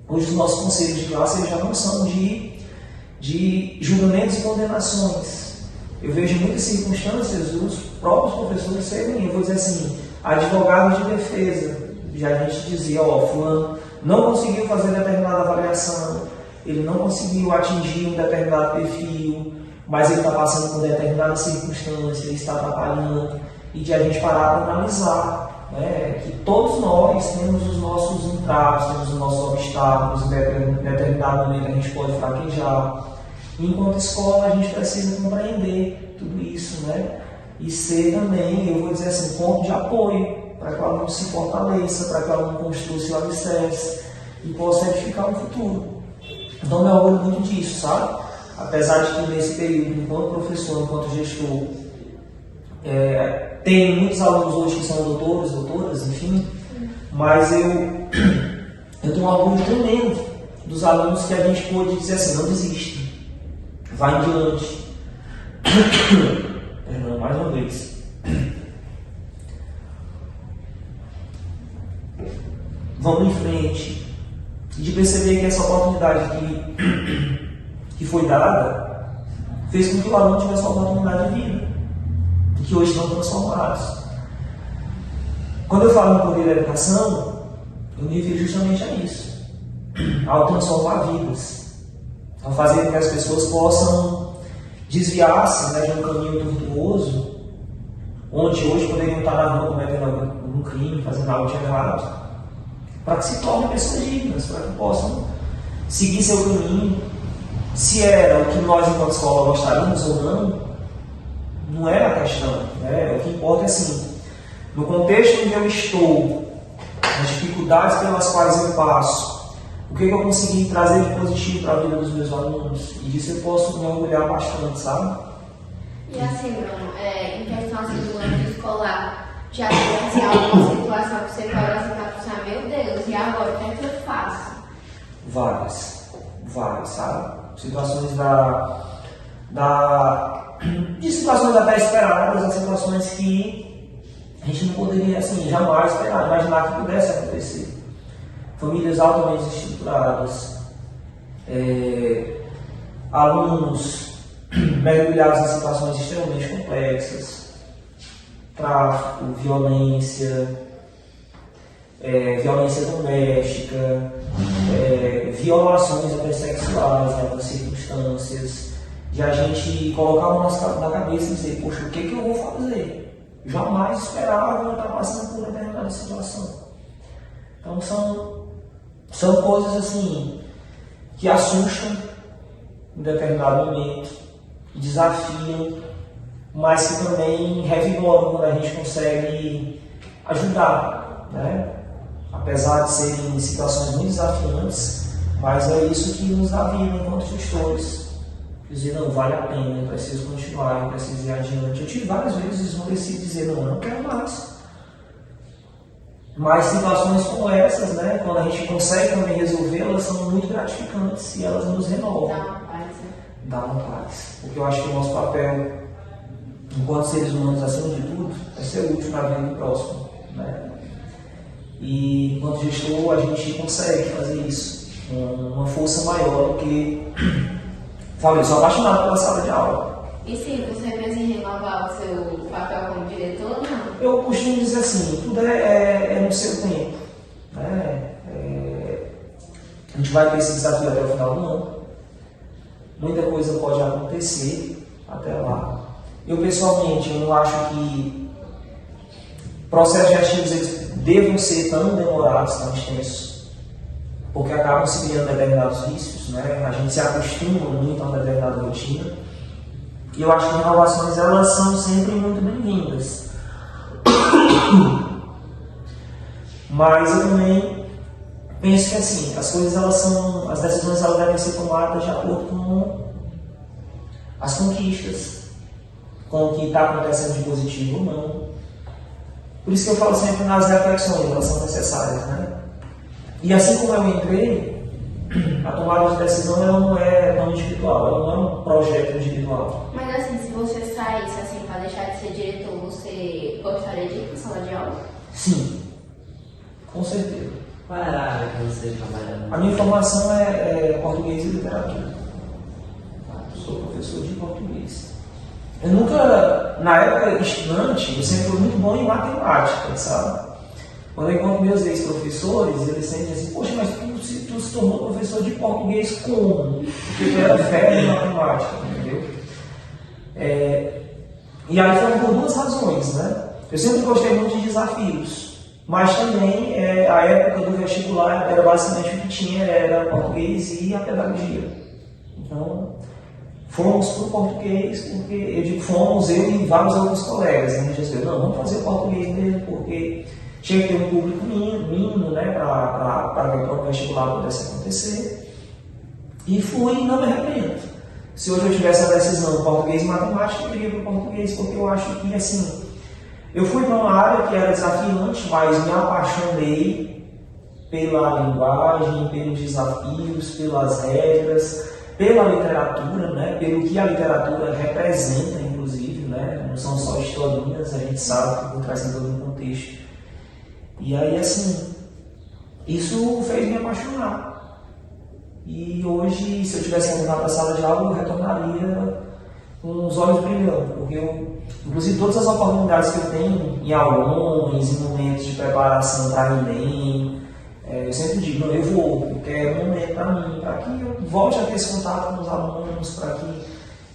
Hoje os nossos conselhos de classe já não são de julgamentos e condenações. Eu vejo muitas circunstâncias os próprios professores serem, eu vou dizer assim, advogados de defesa. Já a gente dizia, fulano não conseguiu fazer determinada avaliação, ele não conseguiu atingir um determinado perfil, mas ele está passando por determinada circunstância, ele está atrapalhando, e de a gente parar para analisar. Que todos nós temos os nossos entraves, temos os nossos obstáculos, em determinado momento a gente pode fraquejar. E enquanto escola, a gente precisa compreender tudo isso, né? E ser também, eu vou dizer assim, ponto de apoio, para que o aluno se fortaleça, para que o aluno construa seu alicerce e possa edificar um futuro. Então, me orgulho muito disso, sabe? Apesar de que nesse período, enquanto professor, enquanto gestor, tem muitos alunos hoje que são doutores, doutoras, enfim, mas eu tenho um orgulho tremendo dos alunos que a gente pôde dizer assim, não desista, vai em diante. Perdão, mais uma vez. Vamos em frente. E de perceber que essa oportunidade que foi dada fez com que o aluno tivesse uma oportunidade de vida, que hoje estão transformados. Quando eu falo no poder da educação, eu me refiro justamente a isso, ao transformar vidas, ao fazer com que as pessoas possam desviar-se, de um caminho tortuoso, onde hoje poderiam estar na rua cometendo um crime, fazendo algo de errado, para que se tornem pessoas dignas, para que possam seguir seu caminho, Se era o que nós, enquanto escola, gostaríamos ou não é a questão. Né? O que importa é assim, no contexto onde eu estou, as dificuldades pelas quais eu passo, o que eu consegui trazer de positivo para a vida dos meus alunos, e disso eu posso me orgulhar bastante, sabe? E assim, Bruno, em questão assim, do âmbito escolar, já teve assim, alguma situação que você parou assim, para pensar, meu Deus, e agora, o que é que eu faço? Várias, sabe? Situações de situações até esperadas, as situações que a gente não poderia, assim, jamais esperar, imaginar que pudesse acontecer. Famílias altamente estruturadas, alunos mergulhados em situações extremamente complexas, tráfico, violência doméstica, violações até sexuais em algumas circunstâncias, de a gente colocar o nosso na cabeça e dizer, poxa, o que eu vou fazer? Jamais esperava eu estar passando por determinada situação. Então são coisas assim que assustam em determinado momento, que desafiam, mas que também revigoram quando a gente consegue ajudar, né? Apesar de serem situações muito desafiantes, mas é isso que nos dá vida enquanto gestores. Dizer, não, vale a pena, eu preciso continuar, eu preciso ir adiante. Eu tive várias vezes no decido dizer, não quero mais. Mas situações como essas, né, quando a gente consegue também resolver, elas são muito gratificantes e elas nos renovam. Dá uma paz, né? Dá uma paz. Porque eu acho que o nosso papel, enquanto seres humanos, acima de tudo, é ser útil na vida do próximo, né? E enquanto gestor, a gente consegue fazer isso com uma força maior do que... Falei, sou apaixonado pela sala de aula. E sim, você pensa em renovar o seu papel como diretor ou não? Eu costumo dizer assim, tudo é no seu tempo. Né? A gente vai ter esse desafio até o final do ano. Muita coisa pode acontecer até lá. Eu, pessoalmente, eu não acho que processos gestivos eles devam ser tão demorados, tão extensos, porque acabam se criando determinados vícios, né? A gente se acostuma muito a uma determinada rotina. E eu acho que inovações elas são sempre muito bem-vindas. Mas eu também penso que assim, as decisões elas devem ser tomadas de acordo com as conquistas, com o que está acontecendo de positivo ou não. Por isso que eu falo sempre nas reflexões, elas são necessárias, né? E assim como eu entrei, a tomada de decisão ela não é tão individual, ela não é um projeto individual. Mas assim, se você saísse assim, para deixar de ser diretor, você gostaria de ir para a sala de aula? Sim, com certeza. Qual era a área que você trabalhava? A minha formação é português e literatura. Eu sou professor de português. Eu nunca, na época estudante, eu sempre fui muito bom em matemática, sabe? Quando eu encontro meus ex-professores, eles sempre dizem assim, poxa, mas tu se tornou professor de português como? Porque tu era velho em matemática, entendeu? E aí foram por duas razões, né? Eu sempre gostei muito de desafios, mas também a época do vestibular era basicamente o que tinha, era português e a pedagogia. Então, fomos para o português, porque eu digo fomos, eu e vários outros colegas, né? A gente disse, não, vamos fazer o português mesmo, porque tinha que ter um público mínimo, né, para que o próprio vestibular pudesse acontecer. E fui e não me arrependo. Se hoje eu tivesse a decisão português e matemática, eu iria para o português, porque eu acho que, assim, eu fui para uma área que era desafiante, mas me apaixonei pela linguagem, pelos desafios, pelas regras, pela literatura, né, pelo que a literatura representa, inclusive, né, não são só historinhas, a gente sabe que por trás tem todo um contexto. E aí, assim, isso fez me apaixonar. E hoje, se eu tivesse que retornar para a sala de aula, eu retornaria com os olhos brilhando, porque inclusive todas as oportunidades que eu tenho em aulões, em momentos de preparação para Enem, eu sempre digo, não, eu quero um momento para mim, para que eu volte a ter esse contato com os alunos, para que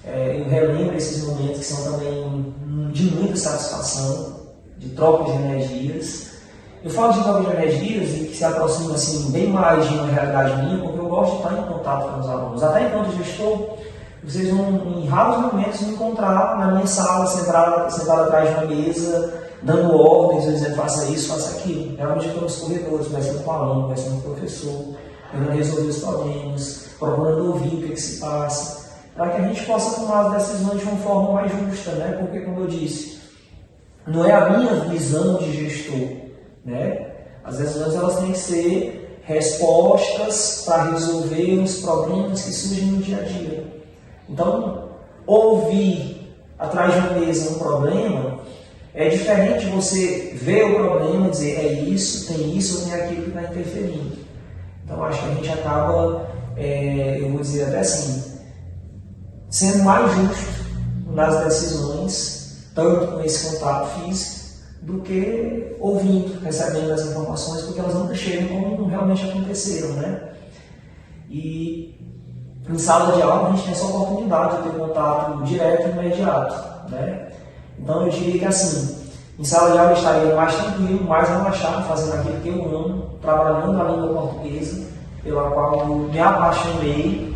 eu relembre esses momentos que são também de muita satisfação, de troca de energias. Eu falo de jovens energias e que se aproxima assim, bem mais de uma realidade minha, porque eu gosto de estar em contato com os alunos. Até enquanto gestor, vocês vão em raros momentos me encontrar na minha sala, sentado atrás de uma mesa, dando ordens, eu dizendo faça isso, faça aquilo. Realmente eu estou nos corredores, conversando com o aluno, conversando com o professor, tentando resolver os problemas, procurando ouvir o que se passa, para que a gente possa tomar as decisões de uma forma mais justa, né? Porque, como eu disse, não é a minha visão de gestor, né? As decisões elas têm que ser respostas para resolver os problemas que surgem no dia a dia. Então, ouvir atrás de uma mesa um problema é diferente de você ver o problema e dizer é isso, tem isso, tem aquilo que está interferindo. Então, acho que a gente acaba, eu vou dizer até assim, sendo mais justo nas decisões, tanto com esse contato físico, do que ouvindo, recebendo as informações, porque elas nunca chegam como realmente aconteceram, né? E em sala de aula a gente tem essa oportunidade de ter contato direto e imediato, né? Então eu diria que assim, em sala de aula eu estaria mais tranquilo, mais relaxado, fazendo aquilo que eu amo, trabalhando a língua portuguesa, pela qual eu me apaixonei,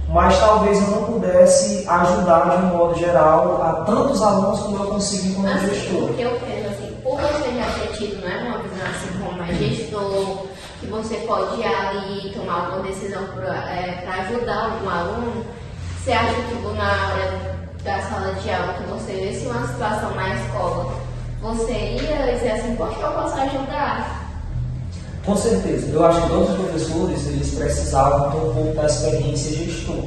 mas talvez eu não pudesse ajudar de um modo geral a tantos alunos como eu consegui como gestor. Porque eu penso assim, por você já ter tido, não é uma visão assim como mais gestor, que você pode ir ali tomar alguma decisão para ajudar algum aluno, você acha que na hora da sala de aula que você vê se uma situação na escola, você iria dizer assim, poxa, eu posso ajudar? Com certeza. Eu acho que todos os professores eles precisavam ter um pouco da experiência gestor.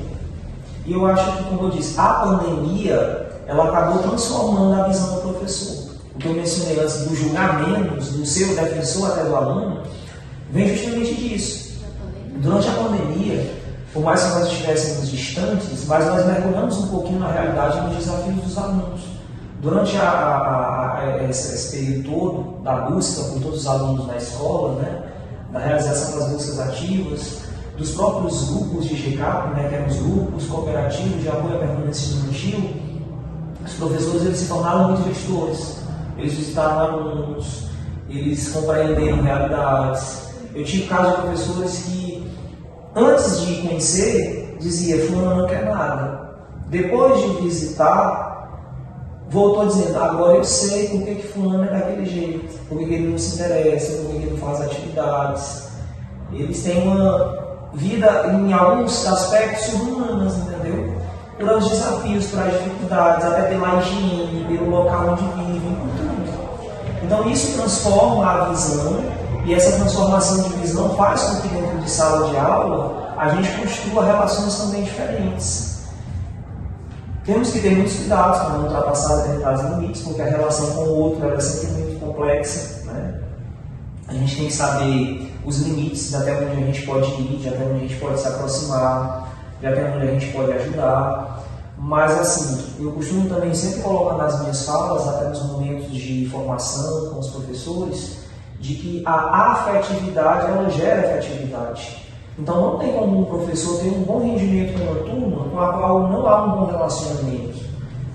E eu acho que, como eu disse, a pandemia ela acabou transformando a visão do professor. O que eu mencionei antes do julgamento, do seu defensor até do aluno, vem justamente disso. Durante a pandemia, por mais que nós estivéssemos distantes, mas nós mergulhamos um pouquinho na realidade e nos desafios dos alunos. Durante esse período todo da busca por todos os alunos na escola, né, da realização das buscas ativas, dos próprios grupos de GCAP, né, que eram os grupos cooperativos de apoio à permanência estudantil, os professores eles se tornaram muito gestores. Eles visitaram alunos, eles compreenderam realidades. Eu tive casos de professores que, antes de conhecer, dizia, fulano não quer nada. Depois de visitar, voltou dizendo, agora eu sei por que fulano é daquele jeito, por que ele não se interessa, por que ele não faz atividades. Eles têm uma vida, em alguns aspectos, subhumanas, entendeu? Pelos desafios, pelas dificuldades, até pela higiene, pelo local onde vivem, por tudo. Então isso transforma a visão, e essa transformação de visão faz com que dentro de sala de aula a gente construa relações também diferentes. Temos que ter muitos cuidados para não ultrapassar determinados limites, porque a relação com o outro é sempre muito complexa, né? A gente tem que saber os limites de até onde a gente pode ir, de até onde a gente pode se aproximar, de até onde a gente pode ajudar. Mas assim, eu costumo também sempre colocar nas minhas falas, até nos momentos de formação com os professores, de que a afetividade, ela gera afetividade. Então não tem como um professor ter um bom rendimento com uma turma com a qual não há um bom relacionamento.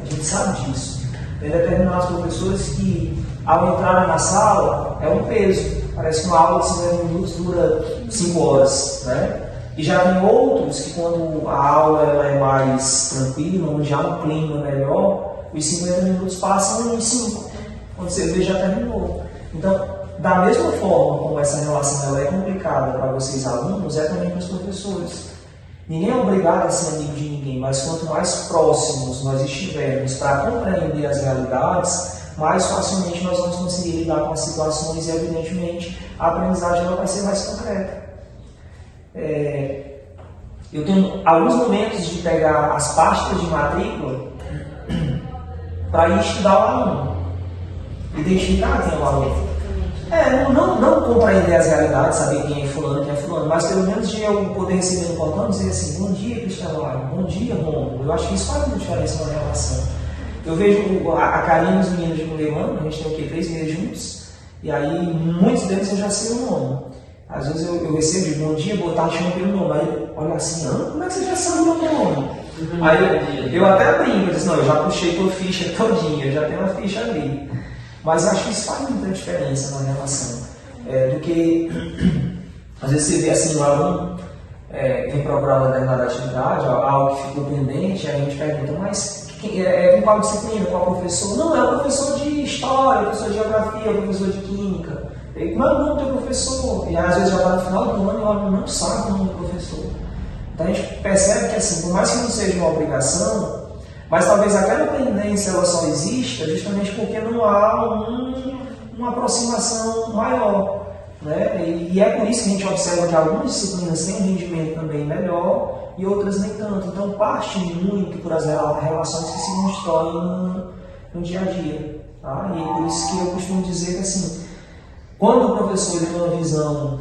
A gente sabe disso. Tem determinados professores que, ao entrarem na sala, é um peso. Parece que uma aula de 50 minutos dura 5 horas, né? E já tem outros que, quando a aula ela é mais tranquila, onde há um clima melhor, os 50 minutos passam em 5. Quando você vê, já terminou. Então, da mesma forma como essa relação ela é complicada para vocês alunos, é também para os professores. Ninguém é obrigado a ser amigo de ninguém, mas quanto mais próximos nós estivermos para compreender as realidades, mais facilmente nós vamos conseguir lidar com as situações e, evidentemente, a aprendizagem ela vai ser mais concreta. Eu tenho alguns momentos de pegar as pastas de matrícula para ir estudar o aluno, identificar quem é o aluno. Não compreender as realidades, saber quem é fulano, mas pelo menos de eu poder receber no portão e dizer assim, bom dia, Cristiano, bom dia, Romulo. Eu acho que isso faz muita diferença na relação. Eu vejo a Karine e os meninos de Mulemano, a gente tem o quê? 3 meses juntos, e aí muitos deles eu já sei o nome. Às vezes eu recebo de bom dia, boa tarde, chamo pelo nome, aí olha assim, como é que você já sabe o meu nome? Aí eu até brinco, eu disse, não, eu já puxei tua ficha todinha, eu já tenho uma ficha ali. Mas acho que isso faz muita diferença na relação. Do que, às vezes você vê assim, o aluno vem procurar uma determinada atividade, algo que ficou pendente, aí a gente pergunta, mas com qual disciplina, qual professor? Não, é o professor de história, o professor de geografia, o professor de química. Mas não tem professor. E às vezes já está no final do ano e o aluno não sabe o nome do professor. Então a gente percebe que, assim, por mais que não seja uma obrigação, mas talvez aquela pendência ela só exista justamente porque não há uma aproximação maior. Né? E é por isso que a gente observa que algumas disciplinas têm um rendimento também melhor e outras nem tanto. Então parte muito por as relações que se constroem no dia a dia. Tá? E por isso que eu costumo dizer que, assim, quando o professor tem uma visão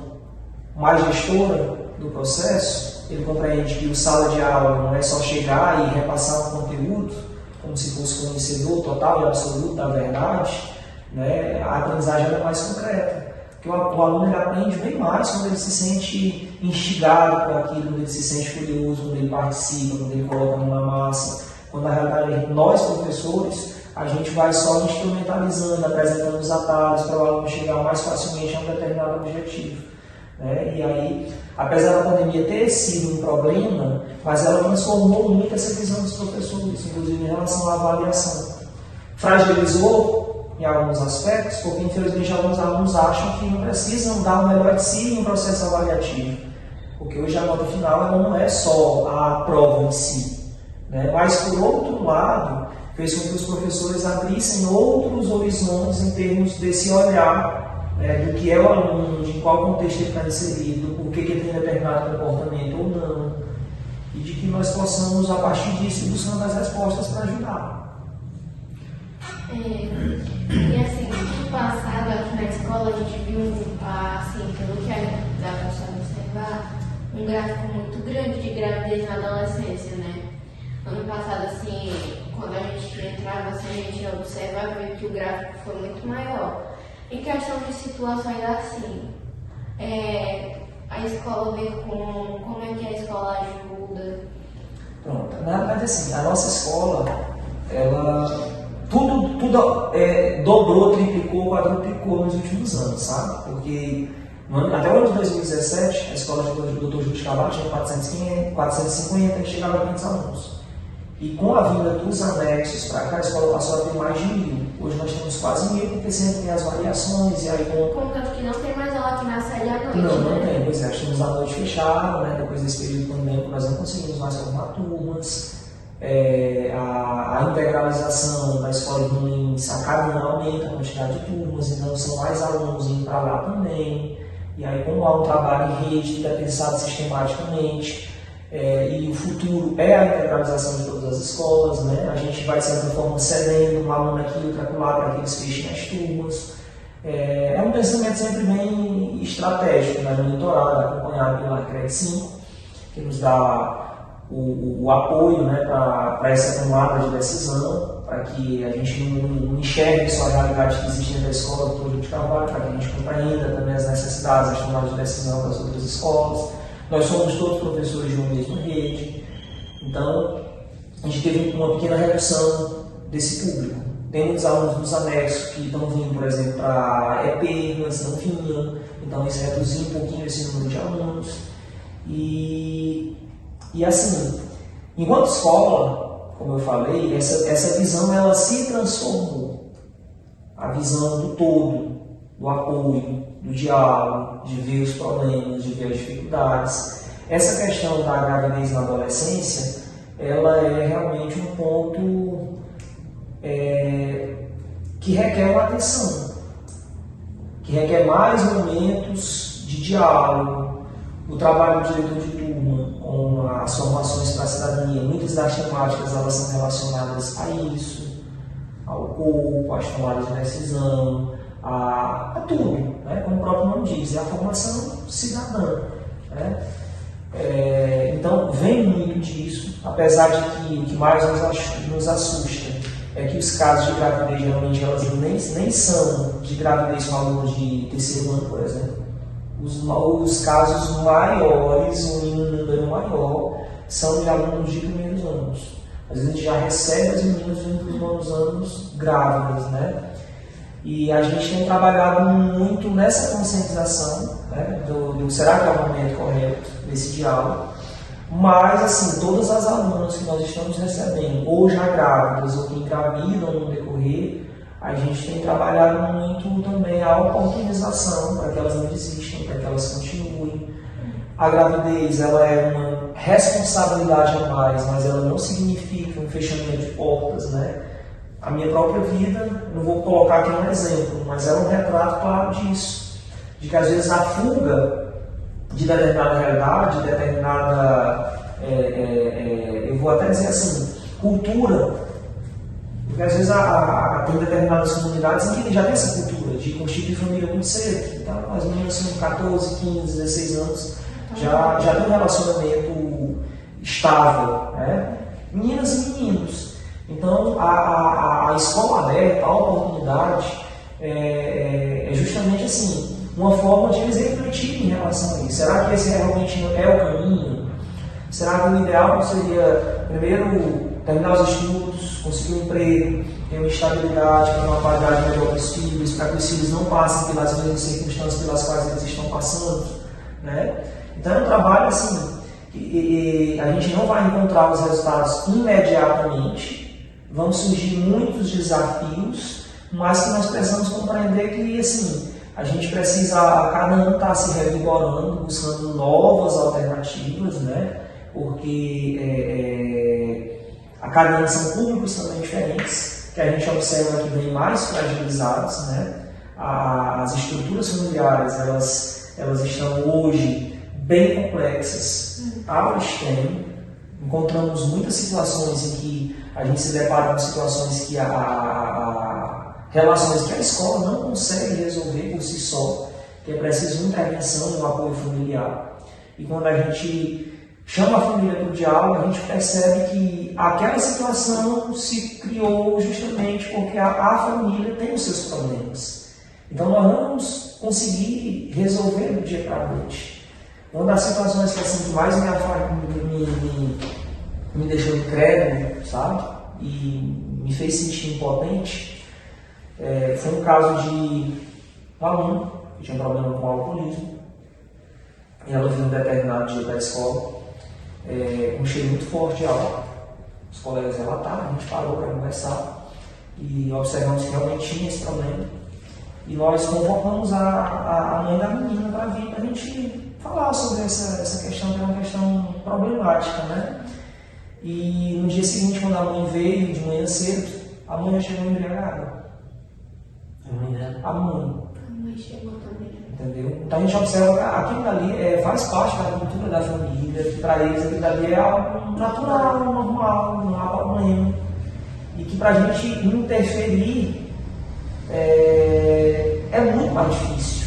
mais gestora do processo, ele compreende que o sala de aula não é só chegar e repassar um conteúdo, como se fosse conhecedor total e absoluto da verdade, né? A aprendizagem é mais concreta. Porque o aluno ele aprende bem mais quando ele se sente instigado por aquilo, quando ele se sente curioso, quando ele participa, quando ele coloca a mão na massa. Quando na realidade nós, professores, a gente vai só instrumentalizando, apresentando os atalhos para o aluno chegar mais facilmente a um determinado objetivo. Né? E aí, apesar da pandemia ter sido um problema, mas ela transformou muito essa visão dos professores, inclusive em relação à avaliação. Fragilizou em alguns aspectos, porque infelizmente alguns alunos acham que não precisam dar o melhor de si em um processo avaliativo. Porque hoje a nota final ela não é só a prova em si. Né? Mas, por outro lado, fez com que os professores abrissem outros horizontes em termos desse olhar, né, do que é o aluno, de qual contexto ele está inserido, por que ele tem determinado comportamento ou não, e de que nós possamos, a partir disso, buscando as respostas para ajudar. E assim, no passado, aqui na escola, a gente viu, assim, pelo que dá para observar, um gráfico muito grande de gravidez na adolescência, né? Ano passado, assim, quando a gente entrava, assim, a gente observava que o gráfico foi muito maior. Em questão de situações assim, a escola vê como é que a escola ajuda. Pronto, na verdade assim, a nossa escola, ela tudo dobrou, triplicou, quadruplicou nos últimos anos, sabe? Porque até o ano de 2017, a escola de Dr. Júlio de Carvalho tinha 450 e chegava a 500 alunos. E com a vinda dos anexos para cá, a escola passou a ter mais de 1000. Hoje nós temos quase 1000, porque sempre tem as variações. E aí, Contanto que não tem mais aula aqui na sede à noite. Não tem. Pois é, temos a noite fechada, né? Depois desse período pandêmico nós não conseguimos mais formar turmas. A integralização da escola de Lins a cada ano aumenta a quantidade de turmas, então são mais alunos indo para lá também. E aí, como há um trabalho em rede que é pensado sistematicamente, e o futuro é a integralização de todas as escolas, né? A gente vai, de certa forma, cedendo um aluno aqui, outro acolá, para que eles fechem as turmas. É um pensamento sempre bem estratégico, né? Monitorado, acompanhado pela Arcred 5, que nos dá o apoio, né, para essa tomada de decisão, para que a gente não enxergue só a realidade que existe dentro da escola do Dr. Júlio de Carvalho, para que a gente compreenda também as necessidades, as tomadas de decisão das outras escolas. Nós somos todos professores de uma mesma rede, então a gente teve uma pequena redução desse público. Tem muitos alunos dos anexos que estão vindo, por exemplo, para EP, mas não vinham, então isso reduziu um pouquinho esse número de alunos. E assim, enquanto escola, como eu falei, essa visão ela se transformou. A visão do todo, do apoio, do diálogo, de ver os problemas, de ver as dificuldades. Essa questão da gravidez na adolescência, ela é realmente um ponto que requer uma atenção, que requer mais momentos de diálogo, o trabalho do diretor de turma com as formações para a cidadania. Muitas das temáticas elas são relacionadas a isso, ao corpo, às tomadas de decisão, a tudo, né? Como o próprio nome diz, é a formação cidadã. Né? Então, vem muito disso, apesar de que o que mais nos assusta é que os casos de gravidez, geralmente, elas nem são de gravidez com alunos de terceiro ano, por exemplo. Os casos maiores, um número maior, são de alunos de primeiros anos. Às vezes a gente já recebe as meninas dos primeiros anos grávidas, né? E a gente tem trabalhado muito nessa conscientização, né, do será que é o momento correto desse diálogo. Mas, assim, todas as alunas que nós estamos recebendo, ou já grávidas, ou que engravidam no decorrer, a gente tem trabalhado muito também a oportunização para que elas não desistam, para que elas continuem. A gravidez, ela é uma responsabilidade a mais, mas ela não significa um fechamento de portas, né? A minha própria vida, não vou colocar aqui um exemplo, mas é um retrato claro disso, de que às vezes a fuga de determinada realidade, de determinada, eu vou até dizer assim, cultura, porque às vezes tem determinadas comunidades em que já tem essa cultura de constituir família muito cedo. Então, as meninas com 14, 15, 16 anos já tem um relacionamento estável, né? Meninas e meninos. Então, a escola aberta, a oportunidade, é justamente assim, uma forma de eles refletirem em relação a isso. Será que esse realmente é o caminho? Será que o ideal seria, primeiro, terminar os estudos, conseguir um emprego, ter uma estabilidade, ter uma qualidade melhor para os filhos, para que os filhos não passem pelas mesmas circunstâncias pelas quais eles estão passando, né? Então é um trabalho assim, que a gente não vai encontrar os resultados imediatamente, vão surgir muitos desafios, mas que nós precisamos compreender que assim, a gente precisa a cada ano estar se revigorando, buscando novas alternativas, né? Porque a cada ano são públicos também diferentes, que a gente observa que bem mais fragilizados, né? As estruturas familiares, elas estão hoje bem complexas ao extremo. Encontramos muitas situações em que a gente se depara com situações que relações que a escola não consegue resolver por si só, que é preciso uma intervenção e um apoio familiar. E quando a gente chama a família para o diálogo, a gente percebe que aquela situação se criou justamente porque a família tem os seus problemas. Então nós não vamos conseguir resolver do dia para a noite. Uma das situações que, assim, que mais me deixou incrédulo, sabe? E me fez sentir impotente, foi um caso de um aluno que tinha um problema com o alcoolismo. E ela viu um determinado dia da escola, um cheiro muito forte de álcool. Os colegas relataram, a gente parou para conversar e observamos que realmente tinha esse problema. E nós convocamos a mãe da menina para vir para a gente falar sobre essa questão, que é uma questão problemática, né? E no dia seguinte, quando a mãe veio, de manhã cedo, a mãe já chegou embriagada. A mãe chegou também. Entendeu? Então a gente observa que aquilo ali faz parte da cultura da família, que para eles aquilo ali é algo natural, normal, não há problema. E que para a gente interferir é muito mais difícil.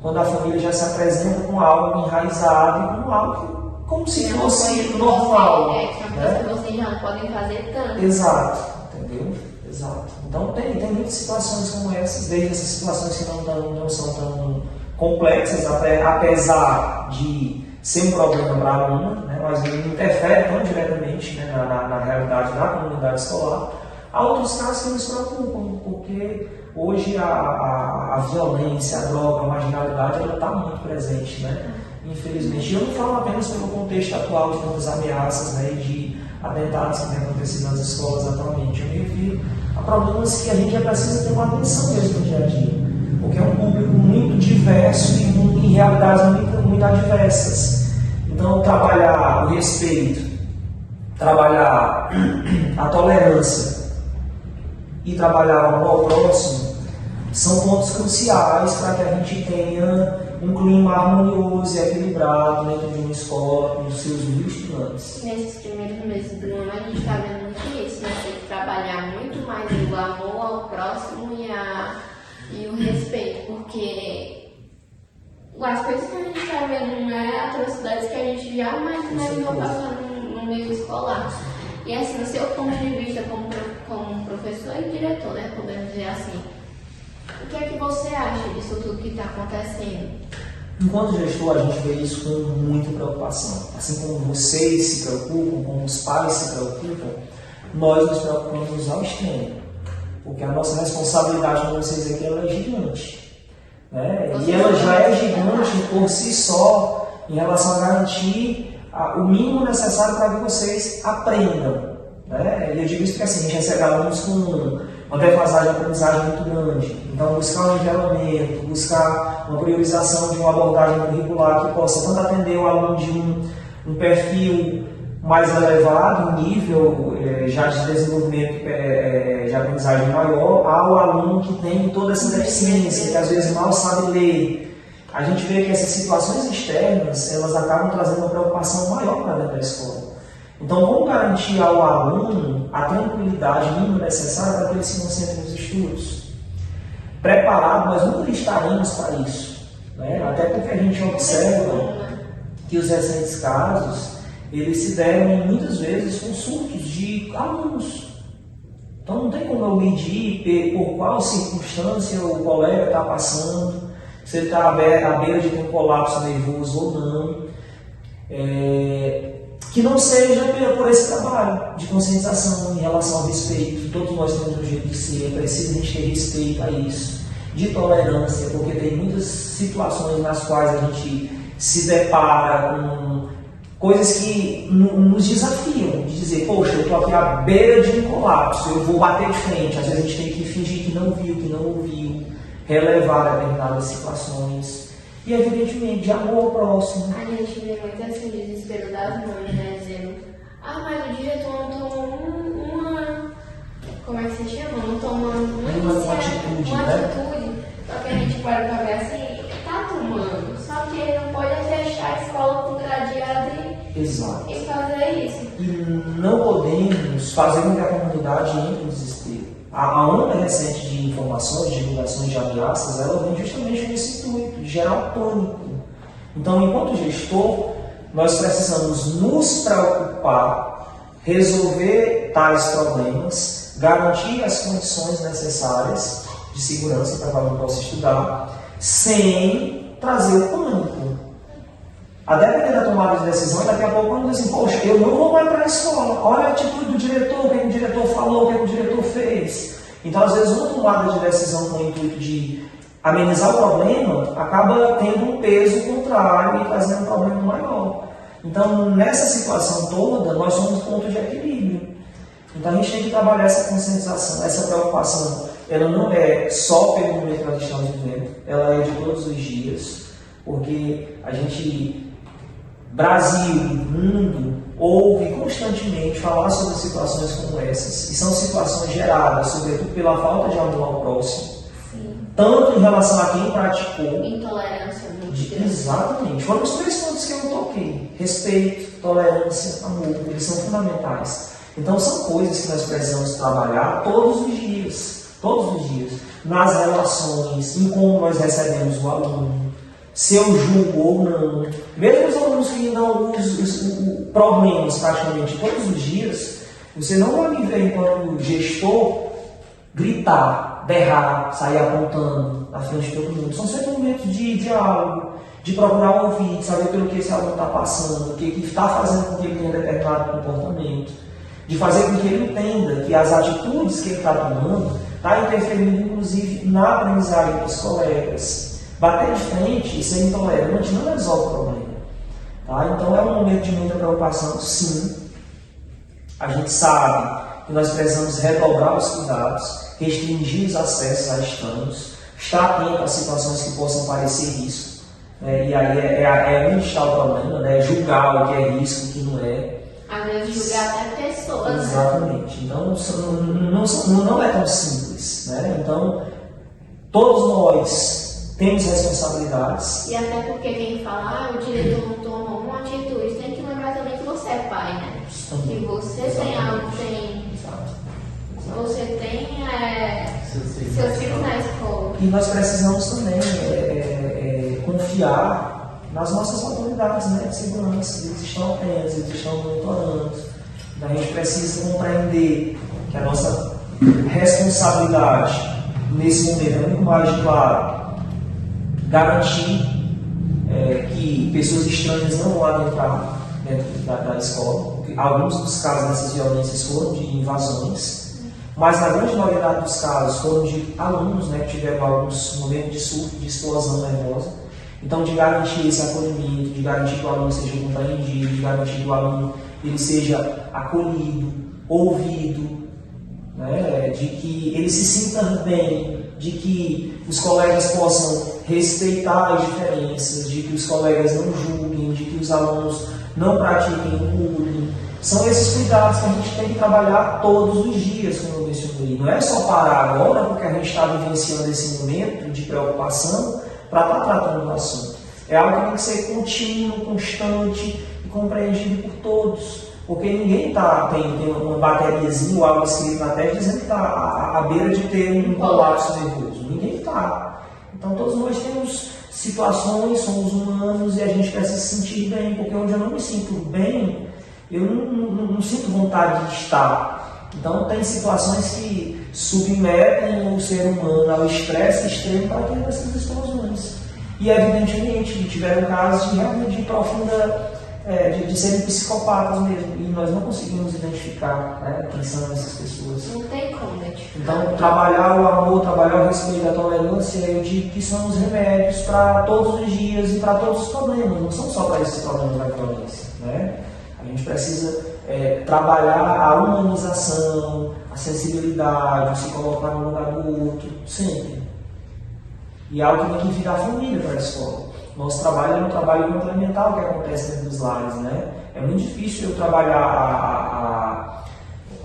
Quando a família já se apresenta com algo enraizado e com algo como se fosse normal. Uma coisa que vocês já não podem fazer tanto. Exato, entendeu? Exato. Então tem muitas situações como essas, desde essas situações que não são tão complexas, apesar de ser um problema para a aluna, né, mas não interfere tão diretamente, né, na realidade da comunidade escolar. Há outros casos que nos preocupam, porque hoje a violência, a droga, a marginalidade, ela está muito presente, né? Infelizmente. E eu não falo apenas pelo contexto atual de tantas ameaças, né, e de atentados que têm acontecido nas escolas atualmente. Eu me refiro a problemas que a gente já precisa ter uma atenção mesmo no dia a dia, porque é um público muito diverso e em realidades muito adversas. Então, trabalhar o respeito, trabalhar a tolerância e trabalhar o amor ao próximo são pontos cruciais para que a gente tenha um clima harmonioso e equilibrado dentro de uma escola com os seus 1.000 estudantes. Nesses primeiros meses do ano, a gente está vendo muito isso, né? Tem que trabalhar muito mais o amor ao próximo e o respeito, porque as coisas que a gente está vendo não é atrocidades que a gente jamais imaginou passar no meio escolar. E assim, no seu ponto de vista como professor e diretor, né? Podemos dizer assim, o que é que você acha disso tudo que está acontecendo? Enquanto gestor, a gente vê isso com muita preocupação. Assim como vocês se preocupam, como os pais se preocupam, nós nos preocupamos ao extremo. porque a nossa responsabilidade, como vocês dizer, que ela é gigante. Né? E ela já é gigante por si só em relação a garantir o mínimo necessário para que vocês aprendam. Né? E eu digo isso porque assim, a gente recebe alunos com uma defasagem de aprendizagem muito grande. Então, buscar um nivelamento, buscar uma priorização de uma abordagem curricular que possa tanto atender o aluno de um perfil mais elevado, um nível já de desenvolvimento de aprendizagem maior, ao aluno que tem toda essa deficiência, que às vezes mal sabe ler. A gente vê que essas situações externas, elas acabam trazendo uma preocupação maior para dentro da escola. Então, como garantir ao aluno a tranquilidade mínima necessária para que ele se concentre nos estudos? Preparado, nós nunca estaremos para isso. Né? Até porque a gente observa que os recentes casos, eles se deram muitas vezes com surtos de alunos. Então, não tem como eu medir por qual circunstância o colega está passando, se ele está à beira de ter um colapso nervoso ou não. Que não seja por esse trabalho de conscientização em relação ao respeito. Todos nós temos um jeito de ser, é preciso a gente ter respeito a isso, de tolerância, porque tem muitas situações nas quais a gente se depara com coisas que nos desafiam, de dizer, poxa, eu estou aqui à beira de um colapso, eu vou bater de frente. Às vezes a gente tem que fingir que não viu, que não ouviu, relevar determinadas situações. E, evidentemente, de amor ao próximo. A gente vê muito assim, desespero das mães, né? Dizendo, mas o diretor não tomou como é que se chama? Não tomou uma atitude, uma né? atitude. Só que a gente para pra ver assim, tá tomando. Só que ele não pode fechar a escola com gradiado Exato. e fazer isso. E não podemos fazer com que a comunidade entre em desespero. A onda recente de informações, de divulgações de ameaças, ela vem justamente nesse intuito, de gerar o pânico. Então, enquanto gestor, nós precisamos nos preocupar, resolver tais problemas, garantir as condições necessárias de segurança para que o aluno possa estudar, sem trazer o pânico. A depender da tomada de decisão, daqui a pouco vamos dizer assim, poxa, eu não vou mais para a escola, olha a atitude do diretor, o que o diretor falou, o que o diretor fez. Então, às vezes, uma tomada de decisão com o intuito de amenizar o problema, acaba tendo um peso contrário e trazendo um problema maior. Então, nessa situação toda, nós somos ponto de equilíbrio. Então, a gente tem que trabalhar essa conscientização, essa preocupação. Ela não é só pelo momento que nós estamos vivendo, ela é de todos os dias, porque a gente... Brasil, mundo, ouve constantemente falar sobre situações como essas, e são situações geradas, sobretudo pela falta de amor ao próximo, Sim. Tanto em relação a quem praticou, Intolerância muito grande. exatamente, foram os 3 pontos que eu toquei: respeito, tolerância, amor, eles são fundamentais. Então são coisas que nós precisamos trabalhar todos os dias, nas relações, em como nós recebemos o aluno, se eu julgo ou não. Mesmo os alunos que dão os problemas praticamente todos os dias, você não vai me ver enquanto gestor gritar, berrar, sair apontando na frente de todo mundo. São sempre momentos de diálogo, de procurar ouvir, de saber pelo que esse aluno está passando, o que está fazendo com que ele tenha determinado comportamento, de fazer com que ele entenda que as atitudes que ele está tomando está interferindo, inclusive, na aprendizagem dos colegas. Bater de frente e ser intolerante não resolve o problema. Tá? Então é um momento de muita preocupação, sim. A gente sabe que nós precisamos redobrar os cuidados, restringir os acessos a estanos, estar atento a situações que possam parecer risco. E aí é onde está o problema, né? Julgar o que é risco, o que não é. Às vezes julgar até pessoas. Exatamente. Então não é tão simples. Né? Então todos nós temos responsabilidades. E até porque quem fala, o diretor não tomou uma atitude, tem que lembrar também que você é pai, né? Também. Que você tem algo, você tem seus filhos na escola. E nós precisamos também confiar nas nossas autoridades, né, de segurança. Eles estão atentos, eles estão monitorando. Então, a gente precisa compreender que a nossa responsabilidade nesse momento é muito mais de, claro, garantir que pessoas estranhas não vão adentrar dentro da escola. Porque alguns dos casos dessas violências foram de invasões. mas na grande maioria dos casos foram de alunos, né, que tiveram alguns momentos de surto, de explosão nervosa. Então, de garantir esse acolhimento, de garantir que o aluno seja compreendido, de garantir que o aluno ele seja acolhido, ouvido, né, de que ele se sinta bem, de que os colegas possam respeitar as diferenças, de que os colegas não julguem, de que os alunos não pratiquem o bullying. São esses cuidados que a gente tem que trabalhar todos os dias, como eu mencionei. Não é só parar agora, porque a gente está vivenciando esse momento de preocupação para estar tratando do assunto. É algo que tem que ser contínuo, constante e compreendido por todos. Porque ninguém tem uma bateriazinha ou algo escrito na testa dizendo que está à beira de ter um colapso nervoso. Ninguém está. Então todos nós temos situações, somos humanos e a gente precisa se sentir bem, porque onde eu não me sinto bem, eu não sinto vontade de estar. Então tem situações que submetem o ser humano ao estresse extremo para ter essas explosões. E evidentemente tiveram casos de realmente de profunda, de serem psicopatas mesmo, e nós não conseguimos identificar, né, quem são essas pessoas. Não tem como identificar. Então trabalhar o amor, trabalhar o respeito, a tolerância, eu digo que são os remédios para todos os dias e para todos os problemas, não são só para esses problemas da violência, né? A gente precisa trabalhar a humanização, a sensibilidade, o se colocar no lugar do outro, sempre. E é algo que tem que virar família para a escola. Nosso trabalho é um trabalho complementar ao que acontece dentro dos lares, né? É muito difícil eu trabalhar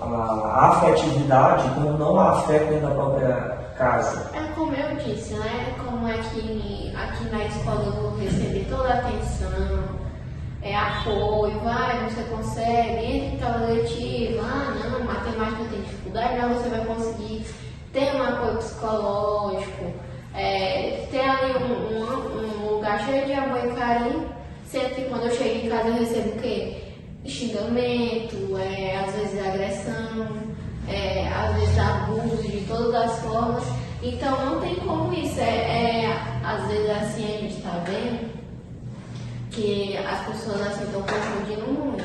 a afetividade como não a afeto dentro da própria casa. É como eu disse, né? Como é que aqui na escola eu vou receber toda a atenção, apoio, vai, você consegue, entra em tal letiva, não, matemática tem dificuldade, não, você vai conseguir ter um apoio psicológico, ter ali um lugar cheio de amor e carinho, sendo que quando eu chego em casa eu recebo o quê? Xingamento, às vezes agressão, às vezes abuso de todas as formas, então não tem como isso, às vezes assim a gente está vendo que as pessoas assim estão confundindo muito.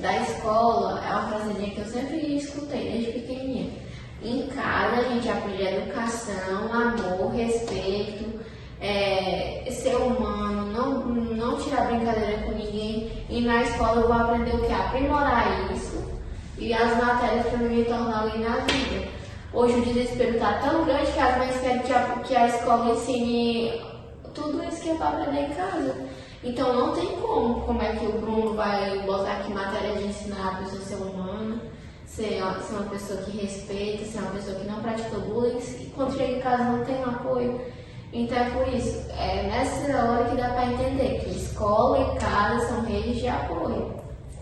Da escola, é uma frasezinha que eu sempre escutei desde pequenininha. Em casa a gente aprende educação, amor, respeito, ser humano, não tirar brincadeira com ninguém. E na escola eu vou aprender o que? Aprimorar isso e as matérias para me tornar alguém na vida. Hoje o desespero está tão grande que as mães querem que a escola ensine tudo isso que eu vou aprender em casa. Então não tem como é que o Bruno vai botar aqui matéria de ensinar a pessoa a ser humana, ser uma pessoa que respeita, ser uma pessoa que não pratica bullying, e quando chega em casa não tem um apoio. Então é por isso, nessa hora que dá para entender que escola e casa são redes de apoio.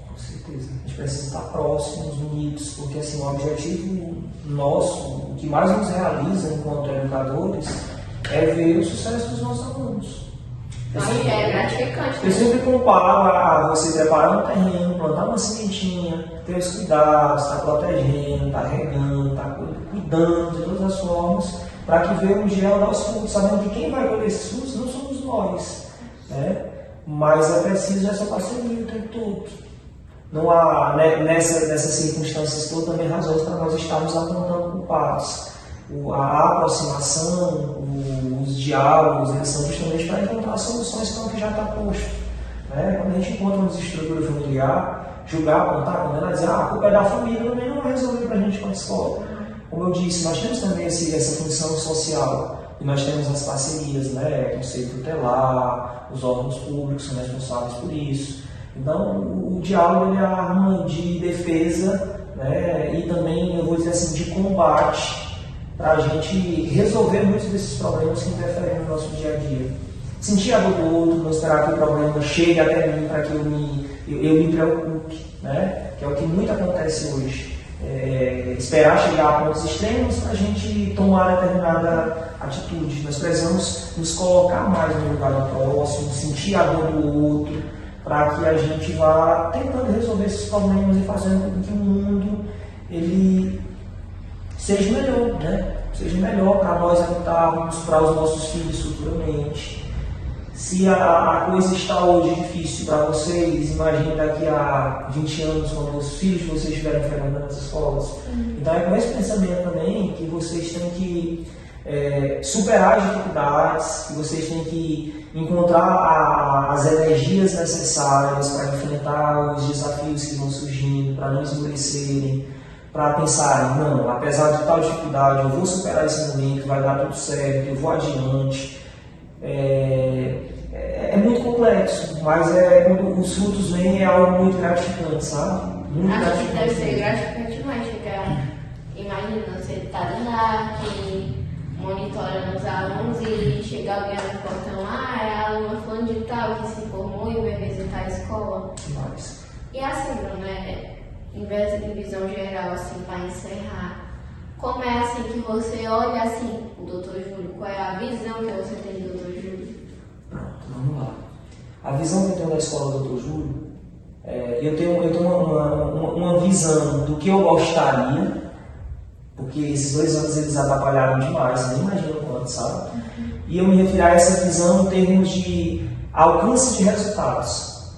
Com certeza. A gente precisa estar próximos, unidos, porque assim, o objetivo nosso, o que mais nos realiza enquanto educadores, é ver o sucesso dos nossos alunos. É gratificante. Eu sempre comparo a você preparar um terreno, plantar uma sementinha, ter os cuidados, estar protegendo, estar regando, estar cuidando de todas as formas, para que venha um dia ela dar os frutos, sabendo que quem vai colher esses frutos não somos nós, né? Mas é preciso essa parceria o tempo todo. Não há, nessas circunstâncias todas, também razões para nós estarmos apontando culpados. A aproximação, os diálogos, eles são justamente para encontrar soluções para o que já está posto. Né? Quando a gente encontra uma desestrutura familiar, julgar, apontar, condenar, dizer a culpa é da família, também não vai resolver para a gente com a escola. Como eu disse, nós temos também essa função social, e nós temos as parcerias, né? O Conselho Tutelar, os órgãos públicos são responsáveis por isso. Então, o diálogo é a arma de defesa, né? E também, eu vou dizer assim, de combate, para a gente resolver muitos desses problemas que interferem no nosso dia a dia. Sentir a dor do outro, não esperar que o problema chegue até mim para que eu me preocupe, né? Que é o que muito acontece hoje. Esperar chegar a pontos extremos para a gente tomar determinada atitude. Nós precisamos nos colocar mais no lugar do próximo, sentir a dor do outro, para que a gente vá tentando resolver esses problemas e fazendo com que o mundo ele seja melhor, né? Seja melhor para nós adaptarmos, para os nossos filhos futuramente. Se a coisa está hoje difícil para vocês, imagine daqui a 20 anos, quando os filhos de vocês estiverem frequentando as escolas. Então é com esse pensamento também que vocês têm que superar as dificuldades, que vocês têm que encontrar as energias necessárias para enfrentar os desafios que vão surgindo, para não esmorecerem, para pensarem, não, apesar de tal dificuldade, eu vou superar esse momento, vai dar tudo certo, eu vou adiante. É muito complexo, mas quando os frutos vêm é algo muito gratificante, sabe? Muito Acho que gratificante. deve ser gratificante demais chegar, imagina, você tá lá, que monitorando os alunos e chegar alguém no portão, é a aluna fulano de tal que se formou e vai visitar a escola. Demais. E assim, né, em vez de visão geral, assim, para encerrar, como é assim que você olha assim o Dr. Júlio? Qual é a visão que você tem do Dr. Júlio? Pronto, vamos lá. A visão que eu tenho da escola do Dr. Júlio, eu tenho uma visão do que eu gostaria, porque esses 2 anos eles atrapalharam demais, nem imagino quanto, sabe? E eu me refiro a essa visão em termos de alcance de resultados.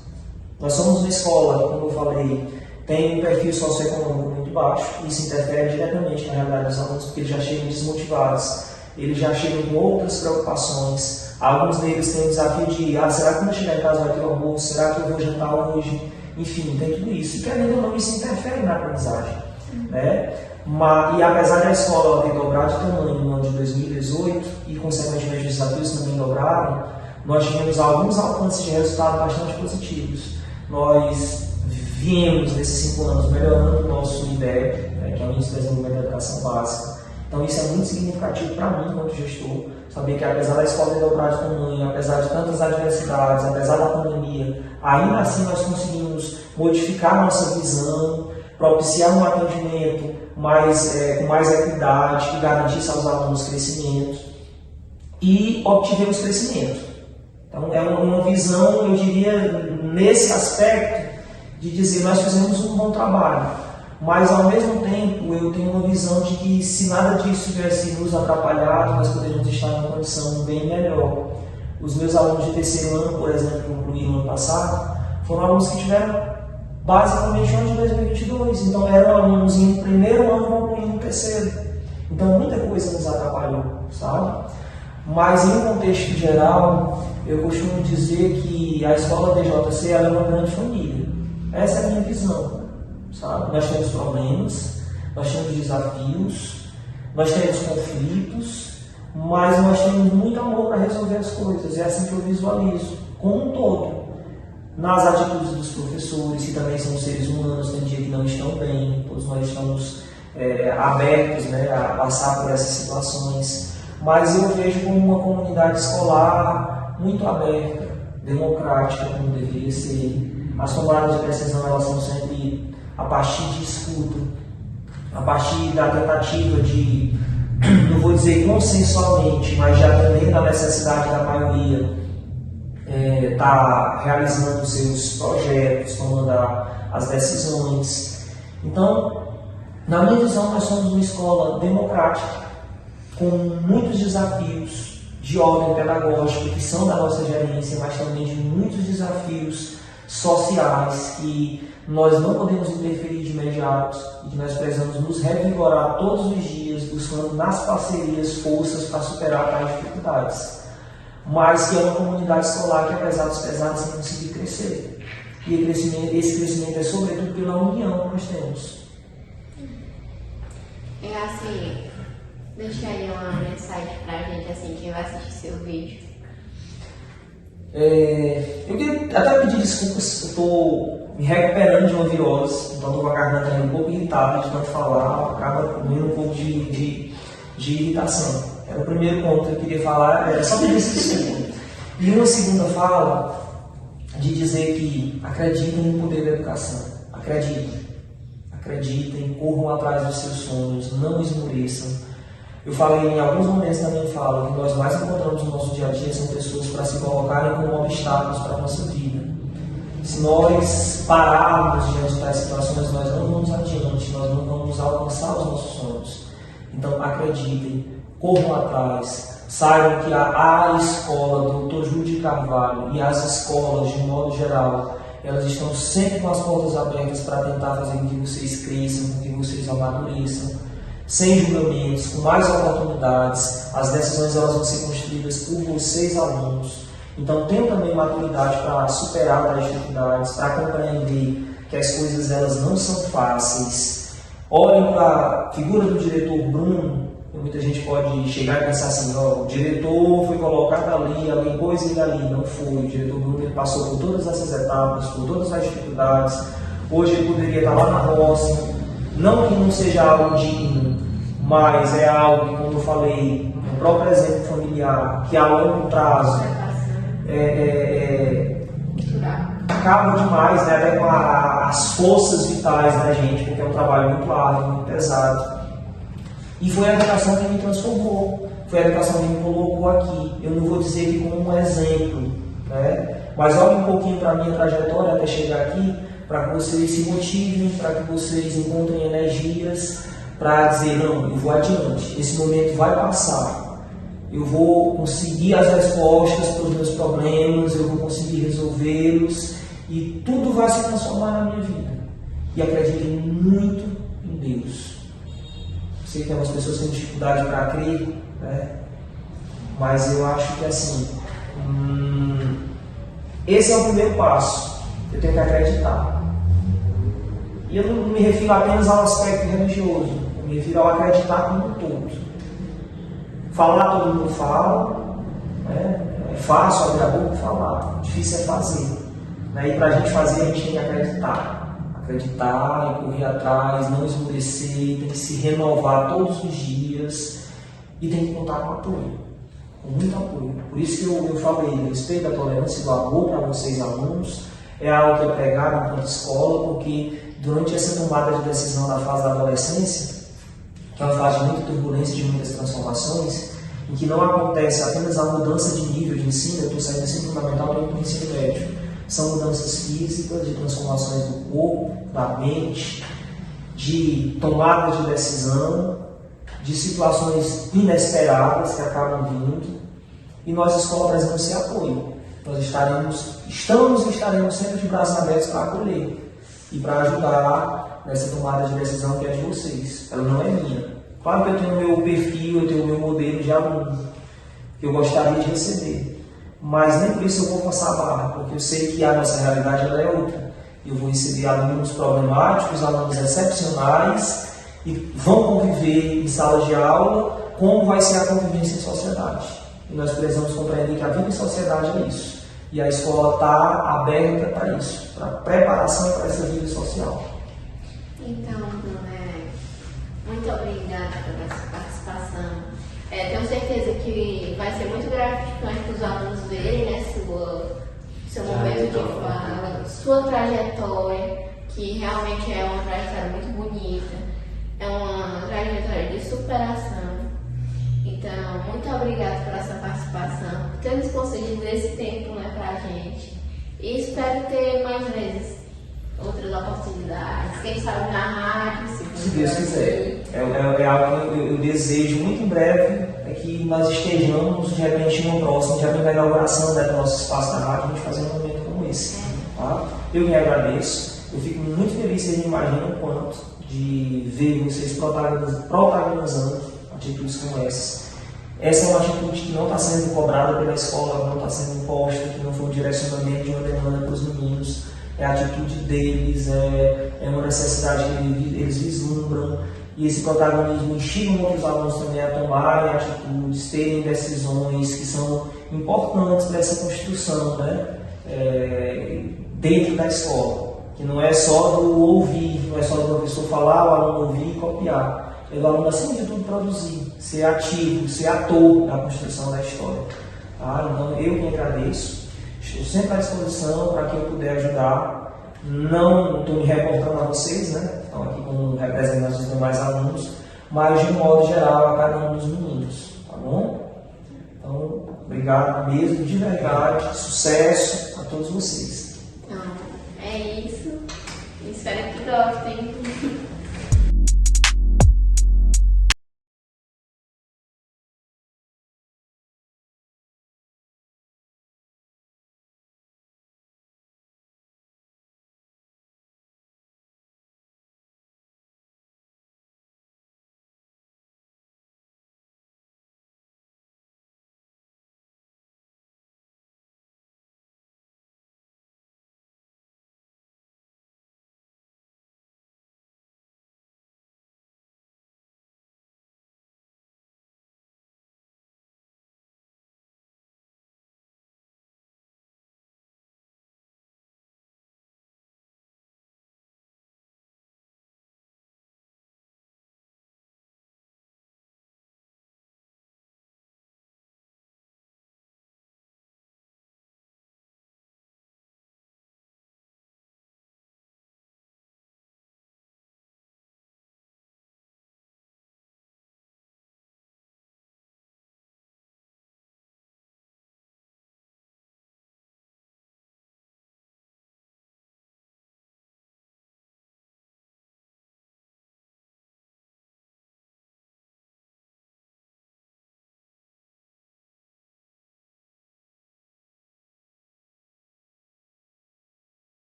Nós somos uma escola, como eu falei, tem um perfil socioeconômico muito baixo, e isso interfere diretamente na realidade dos alunos, porque eles já chegam desmotivados, eles já chegam com outras preocupações. Alguns deles têm o desafio de, será que quando eu chegar em casa vai ter almoço? Será que eu vou jantar hoje? Enfim, tem tudo isso. E querendo ou não, isso interfere na aprendizagem. Né? E apesar da escola ter dobrado de tamanho no ano de 2018, e consequentemente os desafios também dobraram, nós tivemos alguns alcances de resultado bastante positivos. Nós viemos nesses 5 anos melhorando o nosso IDEB, que é o Índice de Desenvolvimento da Educação Básica. Então isso é muito significativo para mim, como gestor, saber que apesar da escola ter dobrado de tamanho, apesar de tantas adversidades, apesar da pandemia, ainda assim nós conseguimos modificar nossa visão, propiciar um atendimento com mais equidade, que garantisse aos alunos crescimento, e obtivemos crescimento. Então é uma visão, eu diria, nesse aspecto, de dizer nós fizemos um bom trabalho, mas ao mesmo tempo eu tenho uma visão de que se nada disso tivesse nos atrapalhado, nós poderíamos estar em uma condição bem melhor. Os meus alunos de terceiro ano, por exemplo, que concluíram ano passado, foram alunos que tiveram basicamente o ano de 2022, então eram alunos em primeiro ano concluindo no terceiro. Então muita coisa nos atrapalhou, sabe? Mas em um contexto geral, eu costumo dizer que a escola DJC é uma grande família. Essa é a minha visão, sabe? Nós temos problemas, nós temos desafios, nós temos conflitos, mas nós temos muito amor para resolver as coisas. É assim que eu visualizo, como um todo. Nas atitudes dos professores, que também são seres humanos, tem dia que não estão bem, todos nós estamos abertos, né, a passar por essas situações. Mas eu vejo como uma comunidade escolar muito aberta, democrática, como deveria ser. As tomadas de decisão, elas são sempre a partir de escuta, a partir da tentativa de, não vou dizer consensualmente, mas já atendendo a necessidade da maioria, realizando seus projetos, tomando as decisões. Então, na minha visão, nós somos uma escola democrática, com muitos desafios de ordem pedagógica, que são da nossa gerência, mas também de muitos desafios sociais que nós não podemos interferir de imediato e que nós precisamos nos revigorar todos os dias, buscando nas parcerias forças para superar tais dificuldades. Mas que é uma comunidade escolar que, apesar dos pesares, tem conseguido crescer. E esse crescimento é sobretudo pela união que nós temos. É assim, deixa aí uma mensagem pra gente, assim, quem vai assistir seu vídeo. Eu queria até pedir desculpas, eu estou me recuperando de uma virose, então estou com a garganta um pouco irritada de tanto falar, acaba comendo um pouco de irritação. Era o primeiro ponto que eu queria falar, era só pedir desculpa. E uma segunda fala de dizer que acreditem no poder da educação, acreditem, corram atrás dos seus sonhos, não esmoreçam. Eu falei em alguns momentos da minha fala que nós mais encontramos no nosso dia a dia são pessoas para se colocarem como obstáculos para a nossa vida. Se nós pararmos diante das situações, nós não vamos adiante, nós não vamos alcançar os nossos sonhos. Então acreditem, corram atrás, saibam que a escola Dr. Júlio de Carvalho e as escolas, de modo geral, elas estão sempre com as portas abertas para tentar fazer com que vocês cresçam, com que vocês amadureçam, sem julgamentos, com mais oportunidades. As decisões elas vão ser construídas por vocês, alunos. Então tenham também maturidade para superar as dificuldades, para compreender que as coisas elas não são fáceis. Olhem para a figura do diretor Bruno. Muita gente pode chegar e pensar assim, o diretor foi colocado ali, alguém pôs ele ali. Não foi. O diretor Bruno ele passou por todas essas etapas, por todas as dificuldades. Hoje ele poderia estar lá na roça. Não que não seja algo digno, mas é algo que, como eu falei, o próprio exemplo familiar, que a longo prazo acaba demais, né, até com as forças vitais da gente, porque é um trabalho muito árduo, muito pesado. E foi a educação que me transformou, foi a educação que me colocou aqui. Eu não vou dizer que como um exemplo, né? Mas olhe um pouquinho para a minha trajetória até chegar aqui, para que vocês se motivem, para que vocês encontrem energias para dizer, não, eu vou adiante, esse momento vai passar, eu vou conseguir as respostas para os meus problemas, eu vou conseguir resolvê-los e tudo vai se transformar na minha vida. E acreditem muito em Deus. Sei que algumas pessoas têm dificuldade para crer, né? Mas eu acho que assim, esse é o primeiro passo. Eu tenho que acreditar. E eu não me refiro apenas ao aspecto religioso, eu me refiro ao acreditar como um todo. Falar todo mundo fala, né? É fácil abrir a boca e falar, difícil é fazer. Né? E para a gente fazer, a gente tem que acreditar. Acreditar e correr atrás, não esmorecer, tem que se renovar todos os dias e tem que contar com apoio, com muito apoio. Por isso que eu falei, o respeito, a tolerância e o amor para vocês, alunos, é algo que é pregado enquanto escola, porque durante essa tomada de decisão na fase da adolescência, que é uma fase de muita turbulência, de muitas transformações, em que não acontece apenas a mudança de nível de ensino, eu estou saindo do ensino fundamental para o ensino médio. São mudanças físicas, de transformações do corpo, da mente, de tomadas de decisão, de situações inesperadas que acabam vindo. E nós, escola, precisamos ser apoio. Nós estamos e estaremos sempre de braços abertos para acolher e para ajudar nessa tomada de decisão que é de vocês. Ela não é minha. Claro que eu tenho o meu perfil, eu tenho o meu modelo de aluno, que eu gostaria de receber. Mas nem por isso eu vou passar a barra, porque eu sei que a nossa realidade ela é outra. Eu vou receber alunos problemáticos, alunos excepcionais, e vão conviver em sala de aula, como vai ser a convivência em sociedade. E nós precisamos compreender que a vida em sociedade é isso. E a escola está aberta para isso, para preparação para essa vida social. Então, muito obrigada pela sua participação. Tenho certeza que vai ser muito gratificante para os alunos verem, né, seu momento de fala, sua trajetória, que realmente é uma trajetória muito bonita, é uma trajetória de superação. Então, muito obrigada pela sua participação, por ter nos concedido esse tempo, né, para a gente. E espero ter mais vezes outras oportunidades, quem sabe na rádio, se Deus quiser. É algo que eu desejo muito em breve, é que nós estejamos de repente no próximo, de repente na inauguração, né, do nosso espaço da rádio, a gente fazer um momento como esse. Tá? Eu me agradeço, eu fico muito feliz, vocês não imaginam o quanto, de ver vocês protagonizando atitudes como essas. Essa é uma atitude que não está sendo cobrada pela escola, não está sendo imposta, que não foi um direcionamento de uma demanda para os meninos. É a atitude deles, é uma necessidade que eles vislumbram, e esse protagonismo instiga outros alunos também a tomarem atitudes, terem decisões que são importantes para essa construção, né? Dentro da escola, que não é só do ouvir, não é só do professor falar, o aluno ouvir e copiar, é do aluno, acima de tudo, produzir, ser ativo, ser ator na construção da história. Tá? Então, eu que agradeço. Estou sempre à disposição para que eu puder ajudar. Não estou me reportando a vocês, né? Estão aqui como representantes dos demais alunos, mas de um modo geral a cada um dos meninos, tá bom? Então, obrigado mesmo, de verdade, sucesso a todos vocês. Então, é isso. Espero que gostem.